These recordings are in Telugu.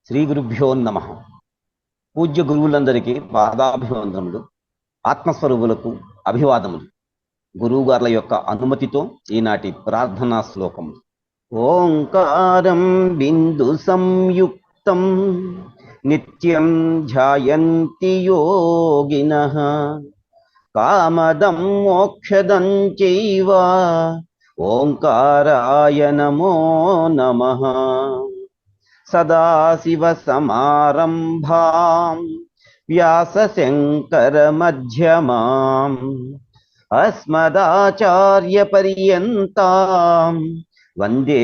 శ్రీ గురుభ్యో నమః. పూజ్య గురువులందరికీ పాదాభివందనములు, ఆత్మస్వరూపులకు అభివాదములు. గురువుగార్ల యొక్క అనుమతితో ఈనాటి ప్రార్థనా శ్లోకము. ఓంకారం బిందు సంయుక్తం నిత్యం ధ్యాయంతి యోగినః కామదం మోక్షదం చైవ ఓంకారాయ నమో నమః. సదాశివసమారంభాం వ్యాసశంకరమధ్యమాం అస్మదాచార్యపర్యంతాం వందే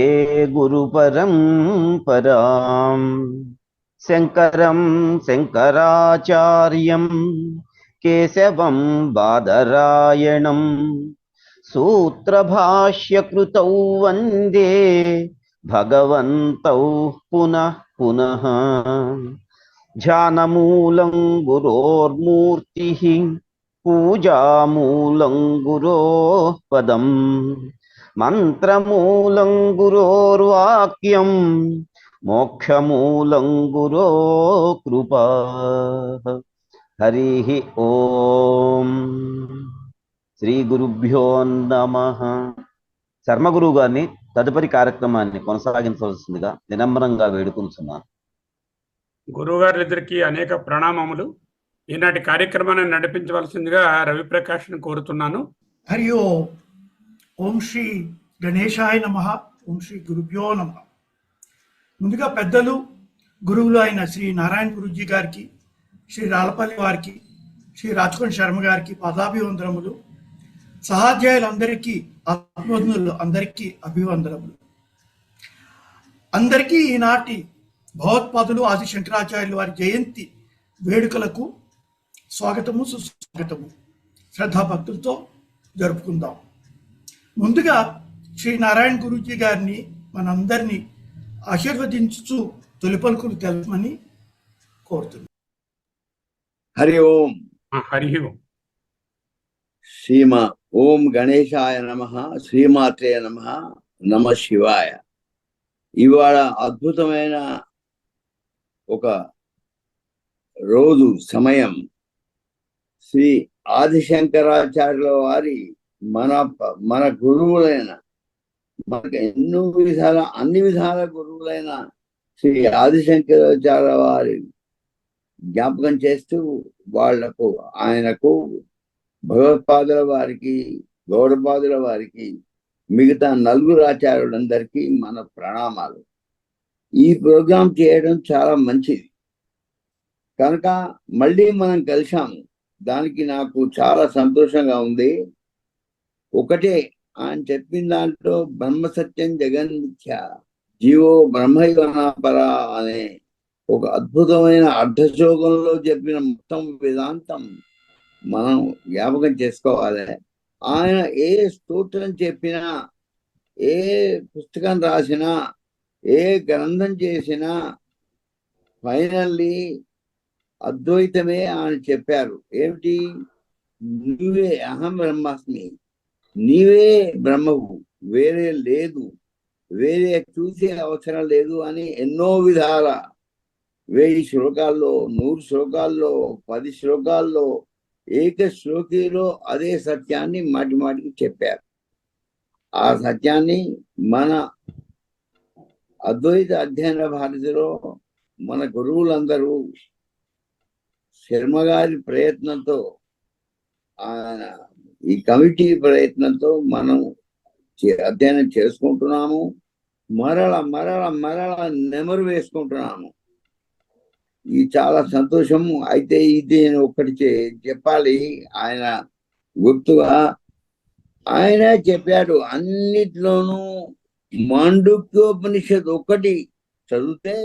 గురుపరంపరాం. శంకరం శంకరాచార్యం కేశవం బాదరాయణం సూత్రభాష్యకృతౌ వందే భగవంతౌ పునః పునః. ధ్యానమూలం గురోర్మూర్తిః పూజామూలం గురోః పదం మంత్రమూలం గురోర్వాక్యం మోక్షమూలం గురో కృపా. హరి ఓం. శ్రీ గురుభ్యో నమః. శర్మగురువు గారిని తదుపరి కార్యక్రమాన్ని కొనసాగించవలసిందిగా వినమ్రంగా వేడుకుంటున్నాను. గురువుగారిద్దరికీ అనేక ప్రణామములు. ఈనాటి కార్యక్రమాన్ని నడిపించవలసిందిగా రవిప్రకాష్ని కోరుతున్నాను. హరి ఓం శ్రీ గణేశాయ నమః. ఓం శ్రీ గురుభ్యో నమః. ముందుగా పెద్దలు గురువులు అయిన శ్రీ నారాయణ గురుజీ గారికి, శ్రీ రాళ్ళపల్లి వారికి, శ్రీ రాజకోటి శర్మ గారికి పాదాభివందనములు. సహాధ్యాయులందరికీ, ఆత్మబంధువులు అందరికీ అభివందనములు. అందరికీ ఈనాటి భగవత్పాదులు ఆది శంకరాచార్యులు వారి జయంతి వేడుకలకు స్వాగతము, సుస్వాగతము. శ్రద్ధాభక్తులతో జరుపుకుందాం. ముందుగా శ్రీ నారాయణ గురూజీ గారిని మనందరినీ ఆశీర్వదించు తొలి పలుకులు తెలపమని కోరుతున్నాం. హరి ఓం. హరి ఓం. శ్రీమా ఓం గణేశాయ నమః. శ్రీమాత్రే నమః. నమ శివాయ. ఇవాళ అద్భుతమైన ఒక రోజు, సమయం. శ్రీ ఆదిశంకరాచార్యుల వారి మన గురువులైన, మనకు అన్ని విధాల గురువులైన శ్రీ ఆదిశంకరాచార్య వారి జ్ఞాపకం చేస్తూ ఆయనకు భగవత్పాదుల వారికి, గౌడపాదుల వారికి, మిగతా నలుగురు ఆచార్యులందరికీ మన ప్రణామాలు. ఈ ప్రోగ్రాం చేయడం చాలా మంచిది కనుక మళ్ళీ మనం కలిశాము. దానికి నాకు చాలా సంతోషంగా ఉంది. ఒకటే, ఆయన చెప్పిన దాంట్లో బ్రహ్మసత్యం జగన్మిథ్య జీవో బ్రహ్మైవనాపరా అనే ఒక అద్భుతమైన అర్ధశ్లోకంలో చెప్పిన మొత్తం వేదాంతం మనం జ్ఞాపకం చేసుకోవాలి. ఆయన ఏ స్తోత్రం చెప్పినా, ఏ పుస్తకం రాసినా, ఏ గ్రంథం చేసినా ఫైనల్లీ అద్వైతమే ఆయన చెప్పారు. ఏమిటి? నీవే అహం బ్రహ్మాస్మి, నీవే బ్రహ్మవు, వేరే లేదు, వేరే చూసే అవసరం లేదు అని ఎన్నో విధాల 1000 శ్లోకాల్లో, 100 శ్లోకాల్లో, 10 శ్లోకాల్లో, ఏక శ్లోకిలో అదే సత్యాన్ని మాటి మాటికి చెప్పారు. ఆ సత్యాన్ని మన అద్వైత అధ్యయన భారతిలో మన గురువులందరూ శర్మ గారి ప్రయత్నంతో, ఈ కమిటీ ప్రయత్నంతో మనం అధ్యయనం చేసుకుంటున్నాము. మరల మరల మరల నెమరు వేసుకుంటున్నాము. ఇది చాలా సంతోషము. అయితే ఇది నేను ఒక్కటి చెప్పాలి. ఆయన గుర్తుగా ఆయన చెప్పాడు, అన్నిట్లోనూ మాండుక్యోపనిషత్ ఒక్కటి చదివితే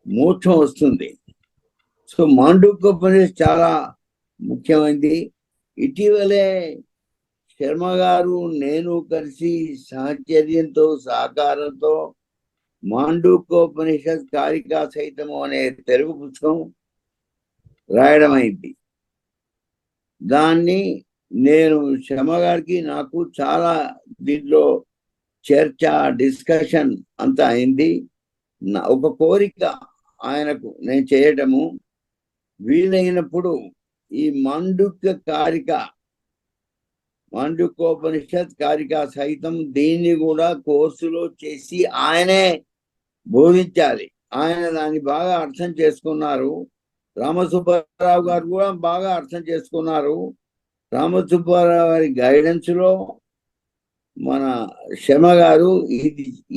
మోక్షం వస్తుంది. సో మాండుక్యోపనిషత్ చాలా ముఖ్యమైనది. ఇటీవలే శర్మ గారు, నేను కలిసి సహచర్యంతో, సహకారంతో మాండూకోపనిషత్ కారికా సహితము అనే తెలుగు పుస్తకం రాయడం అయింది. దాన్ని నేను శర్మ గారికి నాకు చాలా దీంట్లో చర్చ డిస్కషన్ అంతా అయింది. ఒక కోరిక ఆయనకు నేను చేయటము, వీలైనప్పుడు ఈ మాండుక్యోపనిషత్ కారికా సహితం దీన్ని కూడా కోర్సులో చేసి ఆయనే బోధించాలి. ఆయన దాన్ని బాగా అర్థం చేసుకున్నారు. రామసుబ్బారావు గారు కూడా బాగా అర్థం చేసుకున్నారు. రామసుబ్బారావు గారి గైడెన్స్ లో మన శర్మ గారు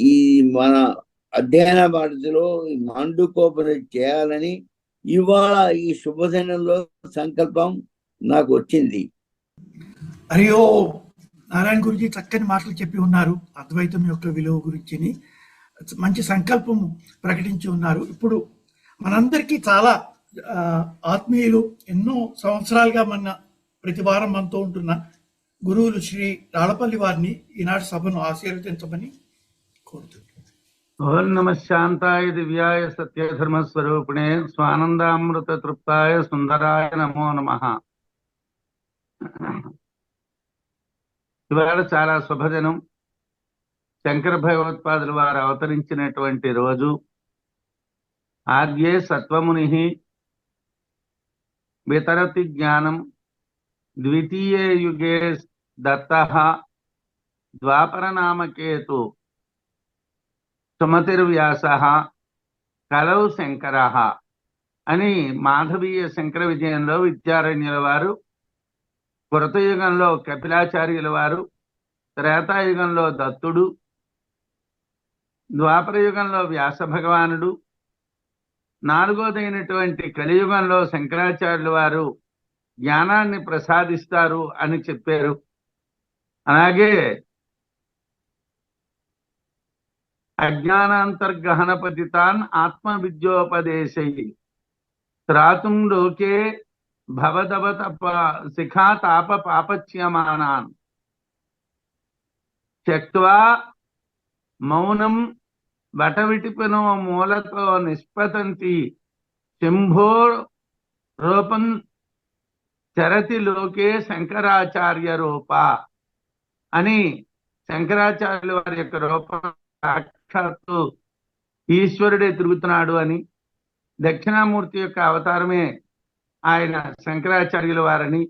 ఈ మన అధ్యయన భారతిలో మాండుక్యోపనిషత్ చేయాలని ఇవాళ ఈ శుభదినంలో సంకల్పం నాకు వచ్చింది. అరియో నారాయణ గురుజీ చక్కని మాటలు చెప్పి ఉన్నారు. అద్వైతం యొక్క విలువ గురించి మంచి సంకల్పం ప్రకటించి ఉన్నారు. ఇప్పుడు మనందరికీ చాలా ఆత్మీయులు, ఎన్నో సంవత్సరాలుగా మన ప్రతి వారం మనతో ఉంటున్న గురువులు శ్రీ రాళ్ళపల్లి వారిని ఈనాటి సభను ఆశీర్వదించమని కోరుతున్నాను. ఓం నమ శాంతాయ దివ్యాయ సత్యధర్మ స్వరూపిణే స్వానందామృత తృప్తాయ సుందరాయ నమో నమః. ఇవాళ చాలా శుభదినం. శంకర భగవత్పాదుల వారు అవతరించినటువంటి రోజు. ఆద్యే సత్వముని వితరతి జ్ఞానం, ద్వితీయే యుగే దత్తః, ద్వాపర నామకేతు సుమతిర్వ్యాసః, కలౌ శంకరః అని మాధవీయ శంకర విజయంలో విద్యారణ్యుల వారు, కృతయుగంలో కపిలాచార్యుల వారు, త్రేతాయుగంలో దత్తుడు, ద్వాపర యుగంలో వ్యాస భగవానుడు, నాలుగోదైనటువంటి కలియుగంలో శంకరాచార్యుల వారు జ్ఞానాన్ని ప్రసాదిస్తారు అని చెప్పారు. అలాగే అజ్ఞానాంతర్గహన పతితాన్ ఆత్మ విద్యోపదేశై త్రాతుం లోకే భవదవతప శిఖా తాప పాపచ్యమానాన్ త్యక్త్వా మౌనం వటవిటిపినో మూలతో నిష్పతంతి శంభో రూపం చరతి లోకే శంకరాచార్య రూప అని శంకరాచార్యుల వారి యొక్క రూపం సాక్షాత్తు ఈశ్వరుడే తిరుగుతున్నాడు అని, దక్షిణామూర్తి యొక్క అవతారమే ఆయన శంకరాచార్యుల వారని,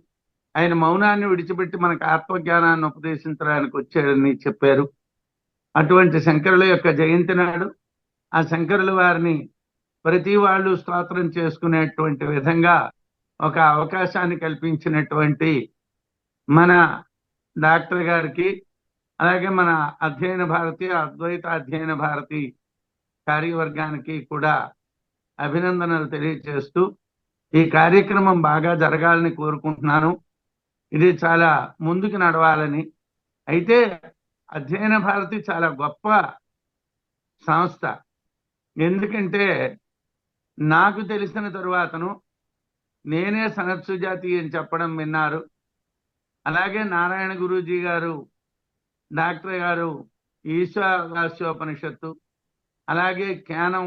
ఆయన మౌనాన్ని విడిచిపెట్టి మనకు ఆత్మజ్ఞానాన్ని ఉపదేశించడానికి వచ్చాడని చెప్పారు. అటువంటి శంకరుల యొక్క జయంతి నాడు ఆ శంకరుల వారిని ప్రతి వాళ్ళు స్తోత్రం చేసుకునేటువంటి విధంగా ఒక అవకాశాన్ని కల్పించినటువంటి మన డాక్టర్ గారికి, అలాగే మన అధ్యయన భారతి అద్వైత అధ్యయన భారతి కార్యవర్గానికి కూడా అభినందనలు తెలియజేస్తూ ఈ కార్యక్రమం బాగా జరగాలని కోరుకుంటున్నాను. ఇది చాలా ముందుకు నడవాలని. అయితే అధ్యయన భారతి చాలా గొప్ప సంస్థ. ఎందుకంటే నాకు తెలిసిన తరువాతను నేనే సనత్ సుజాతి అని చెప్పడం విన్నారు. అలాగే నారాయణ గురూజీ గారు, డాక్టర్ గారు ఈశ్వరాస్యోపనిషత్తు, అలాగే జ్ఞానం,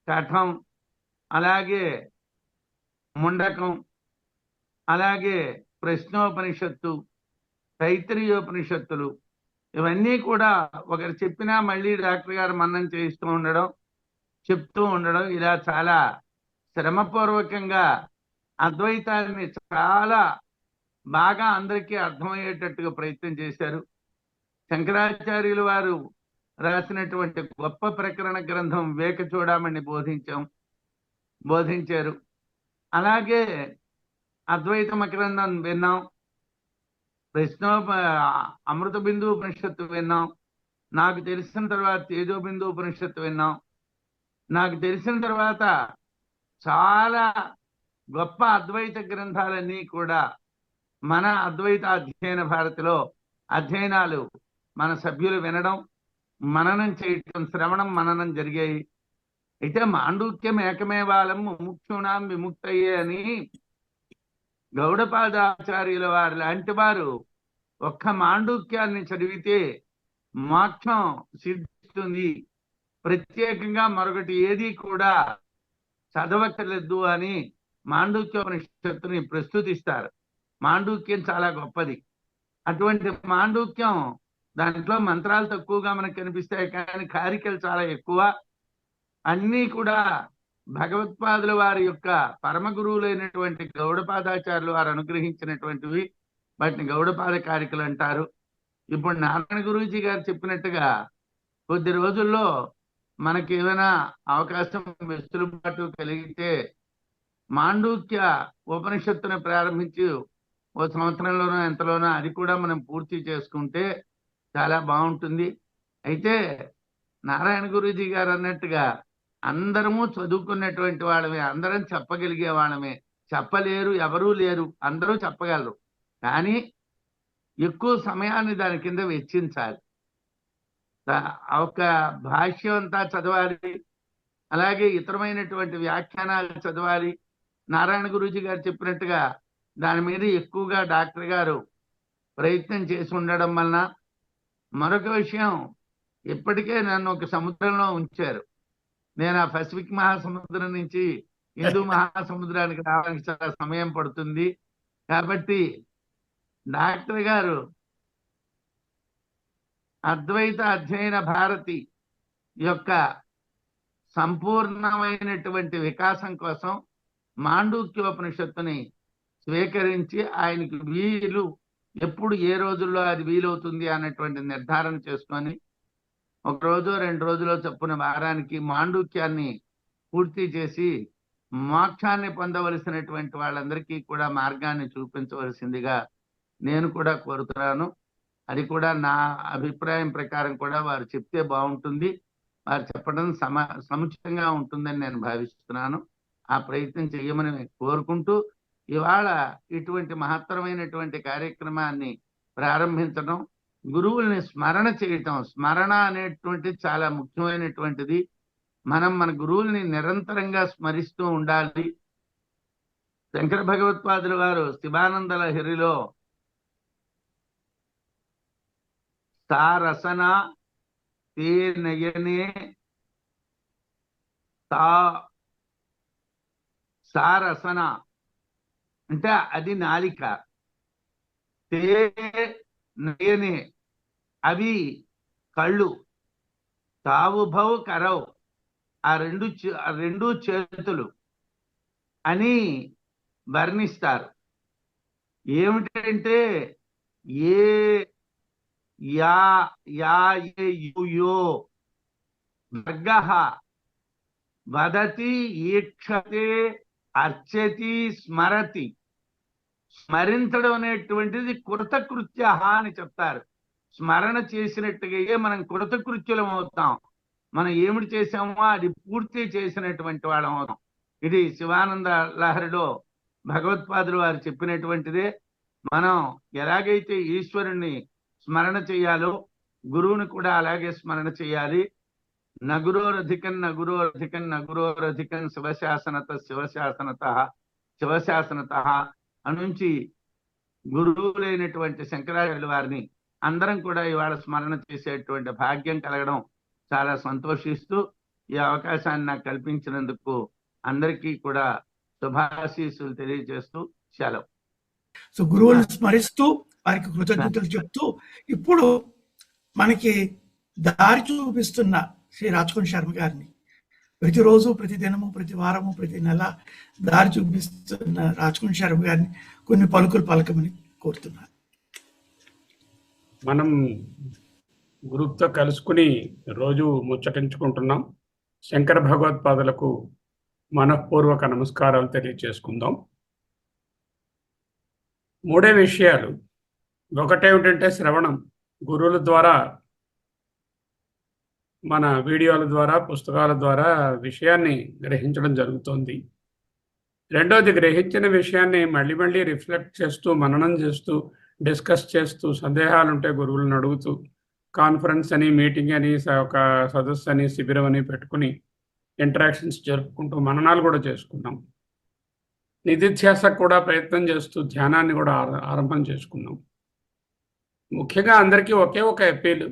కఠం, అలాగే ముండకం, అలాగే ప్రశ్నోపనిషత్తు, తైత్రీయోపనిషత్తులు, ఇవన్నీ కూడా ఒకరు చెప్పినా మళ్ళీ డాక్టర్ గారు మన్నం చేయిస్తూ ఉండడం, చెప్తూ ఉండడం, ఇలా చాలా శ్రమపూర్వకంగా అద్వైతాన్ని చాలా బాగా అందరికీ అర్థమయ్యేటట్టుగా ప్రయత్నం చేశారు. శంకరాచార్యులు వారు రాసినటువంటి గొప్ప ప్రకరణ గ్రంథం వివేక చూడమని బోధించారు. అలాగే అద్వైత మకరందం విన్నాం, అమృత బిందు ఉపనిషత్తు విన్నాం, నాకు తెలిసిన తర్వాత తేజో బిందు ఉపనిషత్తు విన్నాం. నాకు తెలిసిన తర్వాత చాలా గొప్ప అద్వైత గ్రంథాలన్నీ కూడా మన అద్వైత అధ్యయన భారతిలో అధ్యయనాలు మన సభ్యులు వినడం, మననం చేయటం, శ్రవణం మననం జరిగాయి. అయితే మాండూక్యం ఏకమేవాలం ముముక్షూణాం విముక్తయ్యే అని గౌడపాదాచార్యుల వారు లాంటి వారు ఒక్క మాండూక్యాన్ని చదివితే మోక్షం సిద్ధిస్తుంది, ప్రత్యేకంగా మరొకటి ఏది కూడా చదవక్కర్లేదు అని మాండూక్యోపనిషత్తుని ప్రస్తుతిస్తారు. మాండూక్యం చాలా గొప్పది. అటువంటి మాండూక్యం దాంట్లో మంత్రాలు తక్కువగా మనకు కనిపిస్తాయి, కానీ కారికలు చాలా ఎక్కువ. అన్నీ కూడా భగవత్పాదుల వారి యొక్క పరమ గురువులైనటువంటి గౌడపాదాచార్యులు వారు అనుగ్రహించినటువంటివి. వాటిని గౌడపాద కారికలు అంటారు. ఇప్పుడు నారాయణ గురూజీ గారు చెప్పినట్టుగా కొద్ది రోజుల్లో మనకి ఏమైనా అవకాశం వెసులుబాటు కలిగితే మాండూక్య ఉపనిషత్తుని ప్రారంభించి ఓ సంవత్సరంలోనో ఎంతలోనో అది కూడా మనం పూర్తి చేసుకుంటే చాలా బాగుంటుంది. అయితే నారాయణ గురూజీ గారు అన్నట్టుగా అందరము చదువుకున్నటువంటి వాళ్ళమే, అందరం చెప్పగలిగే వాళ్ళమే. చెప్పలేరు ఎవరూ లేరు, అందరూ చెప్పగలరు. కానీ ఎక్కువ సమయాన్ని దాని కింద వెచ్చించాలి. ఒక భాష్యం అంతా చదవాలి, అలాగే ఇతరమైనటువంటి వ్యాఖ్యానాలు చదవాలి. నారాయణ గురూజీ గారు చెప్పినట్టుగా దాని మీద ఎక్కువగా డాక్టర్ గారు ప్రయత్నం చేసి ఉండడం వలన. మరొక విషయం, ఇప్పటికే నన్ను ఒక సముద్రంలో ఉంచారు. నేను ఆ పసిఫిక్ మహాసముద్రం నుంచి హిందూ మహాసముద్రానికి రావడానికి చాలా సమయం పడుతుంది. కాబట్టి డాక్టర్ గారు అద్వైత అధ్యయన భారతి యొక్క సంపూర్ణమైనటువంటి వికాసం కోసం మాండూక్యోపనిషత్తుని స్వీకరించి ఆయనకి వీలు ఎప్పుడు ఏ రోజుల్లో అది వీలవుతుంది అన్నటువంటి నిర్ధారణ చేసుకొని ఒక రోజు 2 రోజులో చొప్పున వారానికి మాండూక్యాన్ని పూర్తి చేసి మోక్షాన్ని పొందవలసినటువంటి వాళ్ళందరికీ కూడా మార్గాన్ని చూపించవలసిందిగా నేను కూడా కోరుతున్నాను. అది కూడా నా అభిప్రాయం ప్రకారం కూడా వారు చెప్తే బాగుంటుంది, వారు చెప్పడం సముచితంగా ఉంటుందని నేను భావిస్తున్నాను. ఆ ప్రయత్నం చేయమని కోరుకుంటూ ఇవాళ ఇటువంటి మహత్తరమైనటువంటి కార్యక్రమాన్ని ప్రారంభించడం, గురువుల్ని స్మరణ చేయటం. స్మరణ అనేటువంటిది చాలా ముఖ్యమైనటువంటిది. మనం మన గురువుల్ని నిరంతరంగా స్మరిస్తూ ఉండాలి. శంకర భగవత్పాదుల వారు శివానంద లహరిలో సారసన తే నయనే సారసన అంటే అది నాలిక, తే నయనే అవి కళ్ళు, తావుభౌ కరవ్ ఆ రెండు చేతులు అని వర్ణిస్తారు. ఏమిటంటే ఏ యా యా ఏ యో వర్గః వదతి ఈక్షతే అర్చతి స్మరతి. స్మరించడం అనేటువంటిది కృతకృత్య అని చెప్తారు. స్మరణ చేసినట్టుగా మనం కృతకృత్యులం అవుతాం. మనం ఏమిటి చేసామో అది పూర్తి చేసినటువంటి వాళ్ళం అవుతాం. ఇది శివానంద లహరిలో భగవత్పాదులు వారు చెప్పినటువంటిదే. మనం ఎలాగైతే ఈశ్వరుణ్ణి స్మరణ చేయాలో గురువుని కూడా అలాగే స్మరణ చేయాలి. నగురోరధికన్ నగురోరధికన్ నగురోరధికన్ శివశాసనత శివశాసనత శివశాసనత అనుంచి గురువులైనటువంటి శంకరాచార్యుల వారిని అందరం కూడా ఇవాళ స్మరణ చేసేటువంటి భాగ్యం కలగడం చాలా సంతోషిస్తూ ఈ అవకాశాన్ని నాకు కల్పించినందుకు అందరికీ కూడా శుభాశీస్సులు తెలియజేస్తూ సెలవు. సో గురువులను స్మరిస్తూ వారికి కృతజ్ఞతలు చెప్తూ ఇప్పుడు మనకి దారి చూపిస్తున్న శ్రీ రాజ్కోటి శర్మ గారిని ప్రతిరోజు, ప్రతి దినము, ప్రతి వారము, ప్రతి నెల దారి చూపిస్తున్న రాజ్కోటి శర్మ గారిని కొన్ని పలుకులు పలకమని కోరుతున్నాను. మనం గ్రూప్తో కలుసుకుని రోజు ముచ్చటించుకుంటున్నాం. శంకర భగవత్పాదులకు మనఃపూర్వక నమస్కారాలు తెలియజేసుకుందాం. 3 విషయాలు. ఒకటేమిటంటే శ్రవణం. గురువుల ద్వారా, మన వీడియోల ద్వారా, పుస్తకాల ద్వారా విషయాన్ని గ్రహించడం జరుగుతోంది. రెండోది, గ్రహించిన విషయాన్ని మళ్ళీ మళ్ళీ రిఫ్లెక్ట్ చేస్తూ, మననం చేస్తూ, డిస్కస్ చేస్తూ, సందేహాలుంటే గురువులను అడుగుతూ, కాన్ఫరెన్స్ అని, మీటింగ్ అని, ఒక సదస్సు అని, శిబిరం అని పెట్టుకుని ఇంటరాక్షన్స్ జరుపుకుంటూ మననాలు కూడా చేసుకున్నాం. నిధిధ్యాసకు కూడా ప్రయత్నం చేస్తూ ధ్యానాన్ని కూడా ఆరంభం చేసుకున్నాం. ముఖ్యంగా అందరికీ ఒకే ఒక అప్పీలు.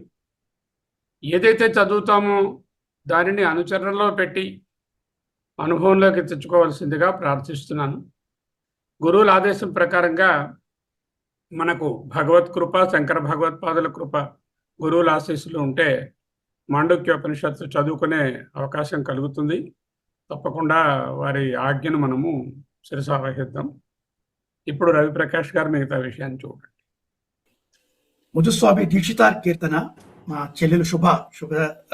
ఏదైతే చదువుతామో దానిని అనుచరణలో పెట్టి అనుభవంలోకి తెచ్చుకోవాల్సిందిగా ప్రార్థిస్తున్నాను. గురువుల ఆదేశం ప్రకారంగా మనకు భగవత్ కృప, శంకర భగవత్పాదుల కృప, గురువుల ఆశీస్సులు ఉంటే మాండూక్యోపనిషత్తు చదువుకునే అవకాశం కలుగుతుంది. తప్పకుండా వారి ఆజ్ఞను మనము శిరసావహిద్దాం. ఇప్పుడు రవిప్రకాష్ గారు మిగతా విషయాన్ని చూడండి. ముజుస్వామి దీక్షితార్ కీర్తన మా చెల్లెలు శుభ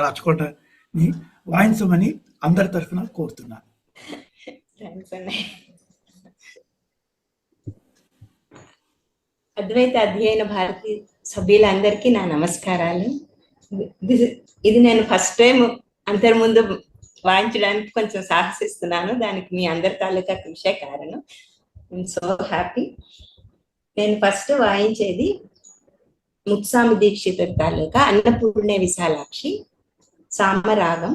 రాచుకోవడాన్ని వాయించమని అందరి తరఫున కోరుతున్నాను. అద్వైత అధ్యయన భారతి సభ్యులందరికీ నా నమస్కారాలు. ఇది నేను ఫస్ట్ టైం అందరి ముందు వాయించడానికి కొంచెం సాహసిస్తున్నాను. దానికి మీ అందరి తాలూకా కృషే కారణం. I'm so happy. నేను ఫస్ట్ వాయించేది ముత్స్వామి దీక్షితుడి తాలూకా అన్నపూర్ణే విశాలాక్షి సామరాగం.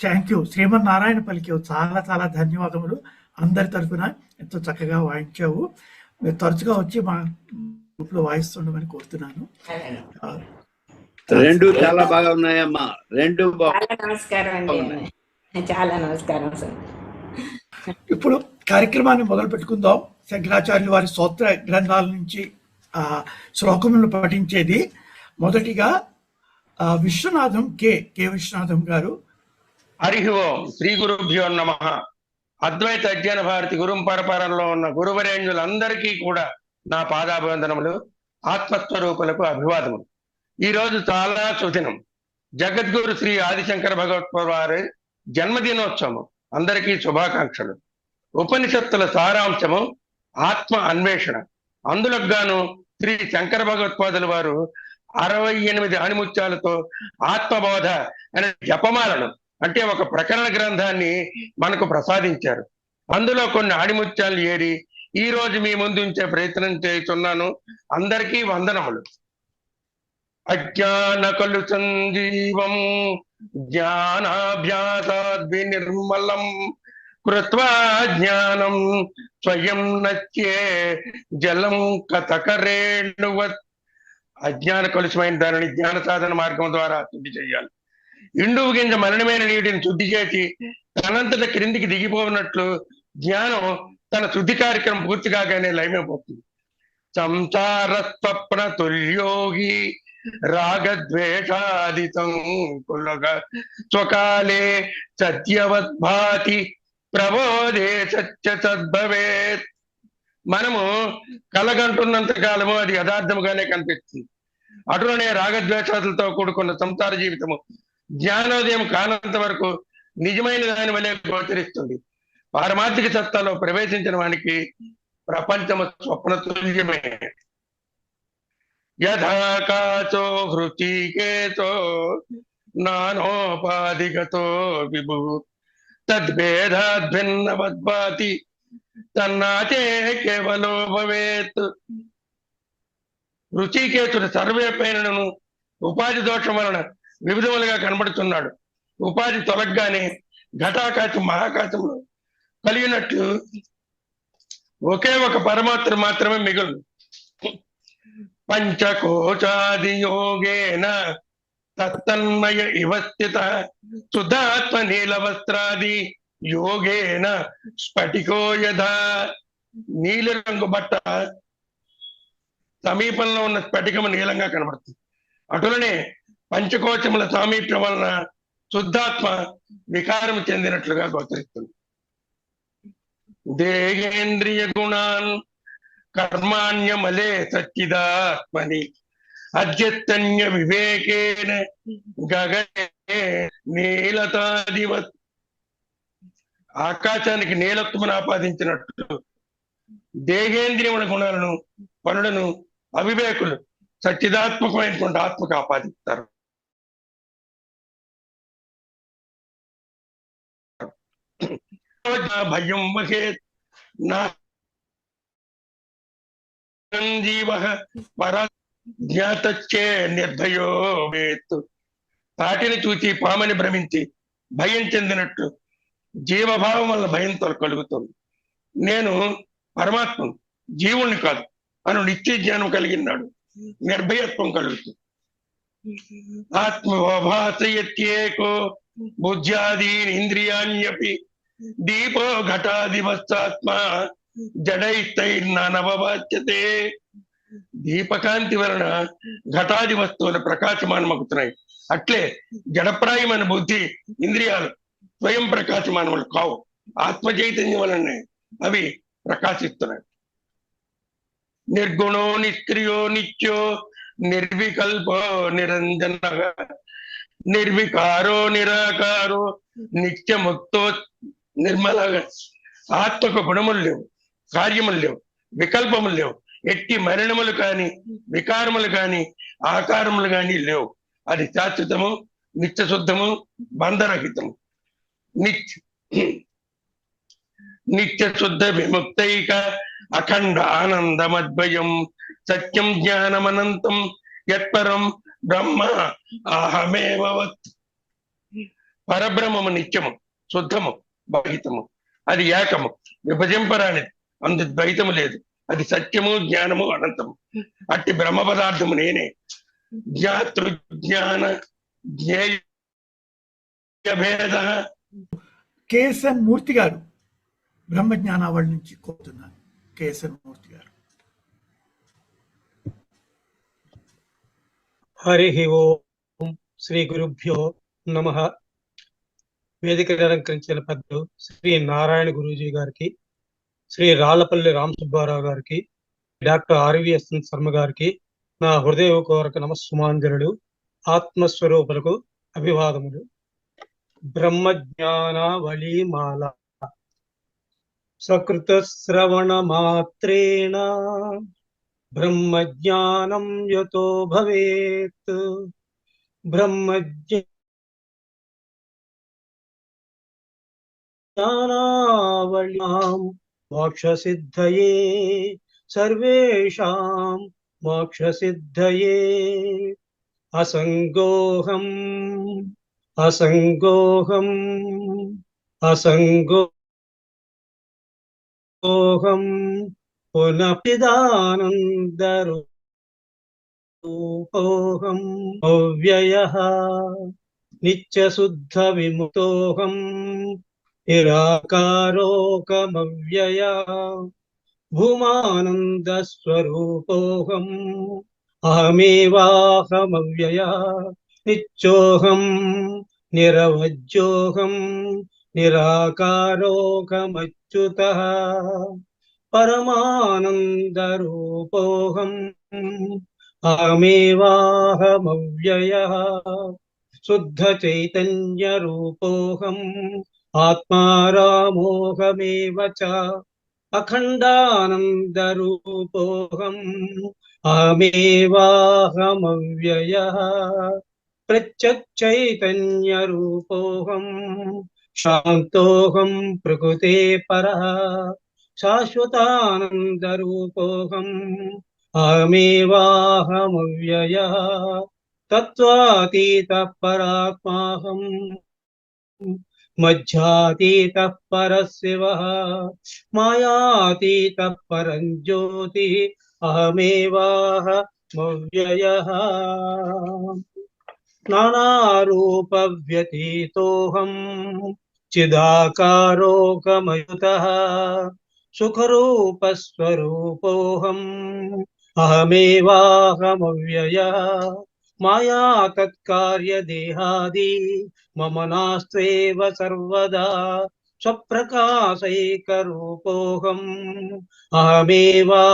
థ్యాంక్ యూ శ్రీమన్నారాయణ పలికేవు. చాలా చాలా ధన్యవాదములు. అందరి తరఫున ఎంతో చక్కగా వాయించావు. మీరు తరచుగా వచ్చి మా గ్రూప్ లో వాయిస్తుండమని కోరుతున్నాను. రెండు చాలా బాగా ఉన్నాయమ్మా. రెండు చాలా నమస్కారం అండి. చాలా నమస్కారం సార్. ఇప్పుడు కార్యక్రమాన్ని మొదలు పెట్టుకుందాం. శంకరాచార్యులు వారి స్తోత్ర గ్రంథాల నుంచి శ్లోకములను పఠించేది. మొదటిగా విశ్వనాథం కె విశ్వనాథం గారు. హరి ఓం. శ్రీ గురుభ్యో నమః. అద్వైత అజ్ఞాన భారతి గురుం పరపరంలో ఉన్న గురువరేణ్యులందరికీ కూడా నా పాదాభివందనములు, ఆత్మస్వరూపులకు అభివాదములు. ఈ రోజు చాలా సుదినం. జగద్గురు శ్రీ ఆదిశంకర భగవత్పాద వారి జన్మదినోత్సవం. అందరికీ శుభాకాంక్షలు. ఉపనిషత్తుల సారాంశము ఆత్మ అన్వేషణ. అందులకు గాను శ్రీ శంకర భగవత్పాదుల వారు 68 ఆణిముత్యాలతో ఆత్మబోధ అనే జపమాలను అంటే ఒక ప్రకరణ గ్రంథాన్ని మనకు ప్రసాదించారు. అందులో కొన్ని ఆణిముత్యాలు ఏరి ఈ రోజు మీ ముందు ఉంచే ప్రయత్నం చేస్తున్నాను. అందరికీ వందనములు. అజ్ఞాన కలు సంజీవం జ్ఞానాభ్యాసాద్వినిర్మలం కృత్వా జ్ఞానం స్వయం నచ్యే జలం కథకరేణువత్. అజ్ఞాన కలుషమైన దానిని జ్ఞాన సాధన మార్గం ద్వారా శుద్ధి చేయాలి. ఇండువు గింజ మలినమైన నీటిని శుద్ధి చేసి తనంతట క్రిందికి దిగిపోనట్లు జ్ఞానం తన శుద్ధి కార్యక్రమం పూర్తి కాగానే లయమైపోతుంది. సంసార స్వప్న తుల్యోగి రాగద్వేషాదితం కులగ స్వకాలే సత్యవద్భాతి ప్రబోధే సత్య సద్భవేత్. మనము కలగంటున్నంత కాలము అది యథార్థముగానే కనిపిస్తుంది. అటులోనే రాగద్వేషాలతో కూడుకున్న సంసార జీవితము జ్ఞానోదయం కానంత వరకు నిజమైన దాని వలె గోచరిస్తుంది. పారమార్థిక సత్తాలో ప్రవేశించిన వానికి ప్రపంచము స్వప్నతుల్యమే. యథాకాశో హృచికేతో నానోపాధిగతో విభు తద్భేదాద్భిన్నవద్భాతి తన్నాతే కేవలో భవేత్. రుచికేతుడు సర్వేపైనను ఉపాధి దోషం వలన వివిధములుగా కనబడుతున్నాడు. ఉపాధి తొలగగానే ఘటాకాశం మహాకాశంలో కలిగినట్లు ఒకే ఒక పరమాత్మ మాత్రమే మిగులు. పంచకోశాది యోగేన తత్తన్మయ ఇవస్థిత సుధాత్మ నీలవస్త్రాది యోగేన స్ఫటికో యథా. నీలిరంగు బట్ట సమీపంలో ఉన్న స్ఫటికము నీలంగా కనబడుతుంది. అటులనే పంచకోశముల సామీప్యం వలన శుద్ధాత్మ వికారం చెందినట్లుగా గోచరిస్తుంది. దేహేంద్రియ గుణాన్ కర్మాణ్యమలే సచ్చిదాత్మని అద్యత్తన్య వివేకేన గగనే నీలతాదివత్. ఆకాశానికి నీలత్వమును ఆపాదించినట్లు దేహేంద్రియముల గుణాలను పనులను అవివేకులు సచ్చిదాత్మకమైనటువంటి ఆత్మకు ఆపాదిస్తారు. భయం వహేత్ నా జీవ పర జ్ఞాతచ్చే నిర్భయో వేత్. తాటిని చూచి పామని భ్రమించి భయం చెందినట్లు జీవభావం వల్ల భయంతో కలుగుతుంది. నేను పరమాత్మను, జీవుణ్ణి కాదు అను నిత్య జ్ఞానం కలిగినాడు. నిర్భయత్వం కలుగుతుంది. ఆత్మభాసయత్యేకో బుద్ధ్యాదీన్ ఇంద్రియాణ్యపి దీపో ఘటాదివస్తాత్మ జడైతైర్నవవాచ్యతే. దీపకాంతి వలన ఘటాది వస్తువులు ప్రకాశమానమవుతున్నాయి. అట్లే జడప్రాయమైన బుద్ధి ఇంద్రియాలు స్వయం ప్రకాశమానములు కావు. ఆత్మ చైతన్యం వలనే అవి ప్రకాశిస్తున్నాయి. నిర్గుణో నిష్క్రియో నిత్యో నిర్వికల్పో నిరంజన నిర్వికారో నిరాకారో నిత్యముక్తో నిర్మలగా. ఆత్మకు గుణములు లేవు, కార్యములు లేవు, వికల్పములు లేవు. ఎట్టి మరణములు కాని వికారములు కాని ఆకారములు కాని లేవు. అది శాశ్వతము, నిత్య శుద్ధము, బంధరహితము. నిత్య శుద్ధ విముక్తైక అఖండ ఆనందమద్వయం సత్యం జ్ఞానమనంతం యత్పరం బ్రహ్మ అహమేవత్. పరబ్రహ్మము నిత్యము, శుద్ధము, బహితము. అది ఏకము, విభజింపరానిది, అందు ద్వైతము లేదు. అది సత్యము, జ్ఞానము, అనంతము. అట్టి బ్రహ్మ పదార్థము నేనే. జ్ఞాతృజ్ఞాన జ్ఞేయ భేద. కేఎస్ఎన్ మూర్తి గారు బ్రహ్మజ్ఞానావళి నుంచి కోరుతున్నారు. కేఎస్ఎన్ మూర్తి గారు. హరి ఓం శ్రీ గురుభ్యో నమః. వేదికను అలంకరించిన పెద్దలు శ్రీ నారాయణ గురూజీ గారికి, శ్రీ రాళ్లపల్లి రామ్ సుబ్బారావు గారికి, డాక్టర్ ఆర్విఎస్ఎన్ శర్మ గారికి నా హృదయపూర్వక నమస్సుమాంజలుడు. ఆత్మస్వరూపులకు అభివాదములు. బ్రహ్మజ్ఞానావళీమాల సకృత శ్రవణ మాత్రేణ బ్రహ్మజ్ఞానం యతో భవేత్. బ్రహ్మజ్ఞానావళీం మోక్షసిద్ధయే సర్వేషాం మోక్షసిద్ధయే. అసంగోహం అసంగోహం అసంగోహం పునఃపిదానందరూపోహం అవ్యయః నిత్యశుద్ధ విముక్తోహం నిరాకారోకమవ్యయ భూమానంద స్వరూపోహం అహమేవాహమవ్యయः నిత్యోహం నిరవజ్యోహం నిరాకారోహమచ్యుతః పరమానందరూపోహం అహమేవాహమవ్యయः శుద్ధ చైతన్య రూపోహం ఆత్మా రామోహమేవ చ అఖండానంద రూపోహం అహమేవాహమవ్యయः ప్రత్యక్షైతన్య రూపోహం శాంతోహం ప్రకృతే పరః శాశ్వతానంద రూపోహం అహమేవాహమవ్యయः తత్వాతీత పరాత్మాహం మధ్యాతీత పరశివః మాయాతీత పరం జ్యోతి అహమేవాహమవ్యయः నానారూప వ్యతీతోహం చిదాకారోహమయుతః సుఖరూప స్వరూపోహం అహమేవాహమవ్యయः మాయా తత్కార్య దేహాది మమ నాస్త్వేవ సర్వదా స్వప్రకాశైక రూపోహం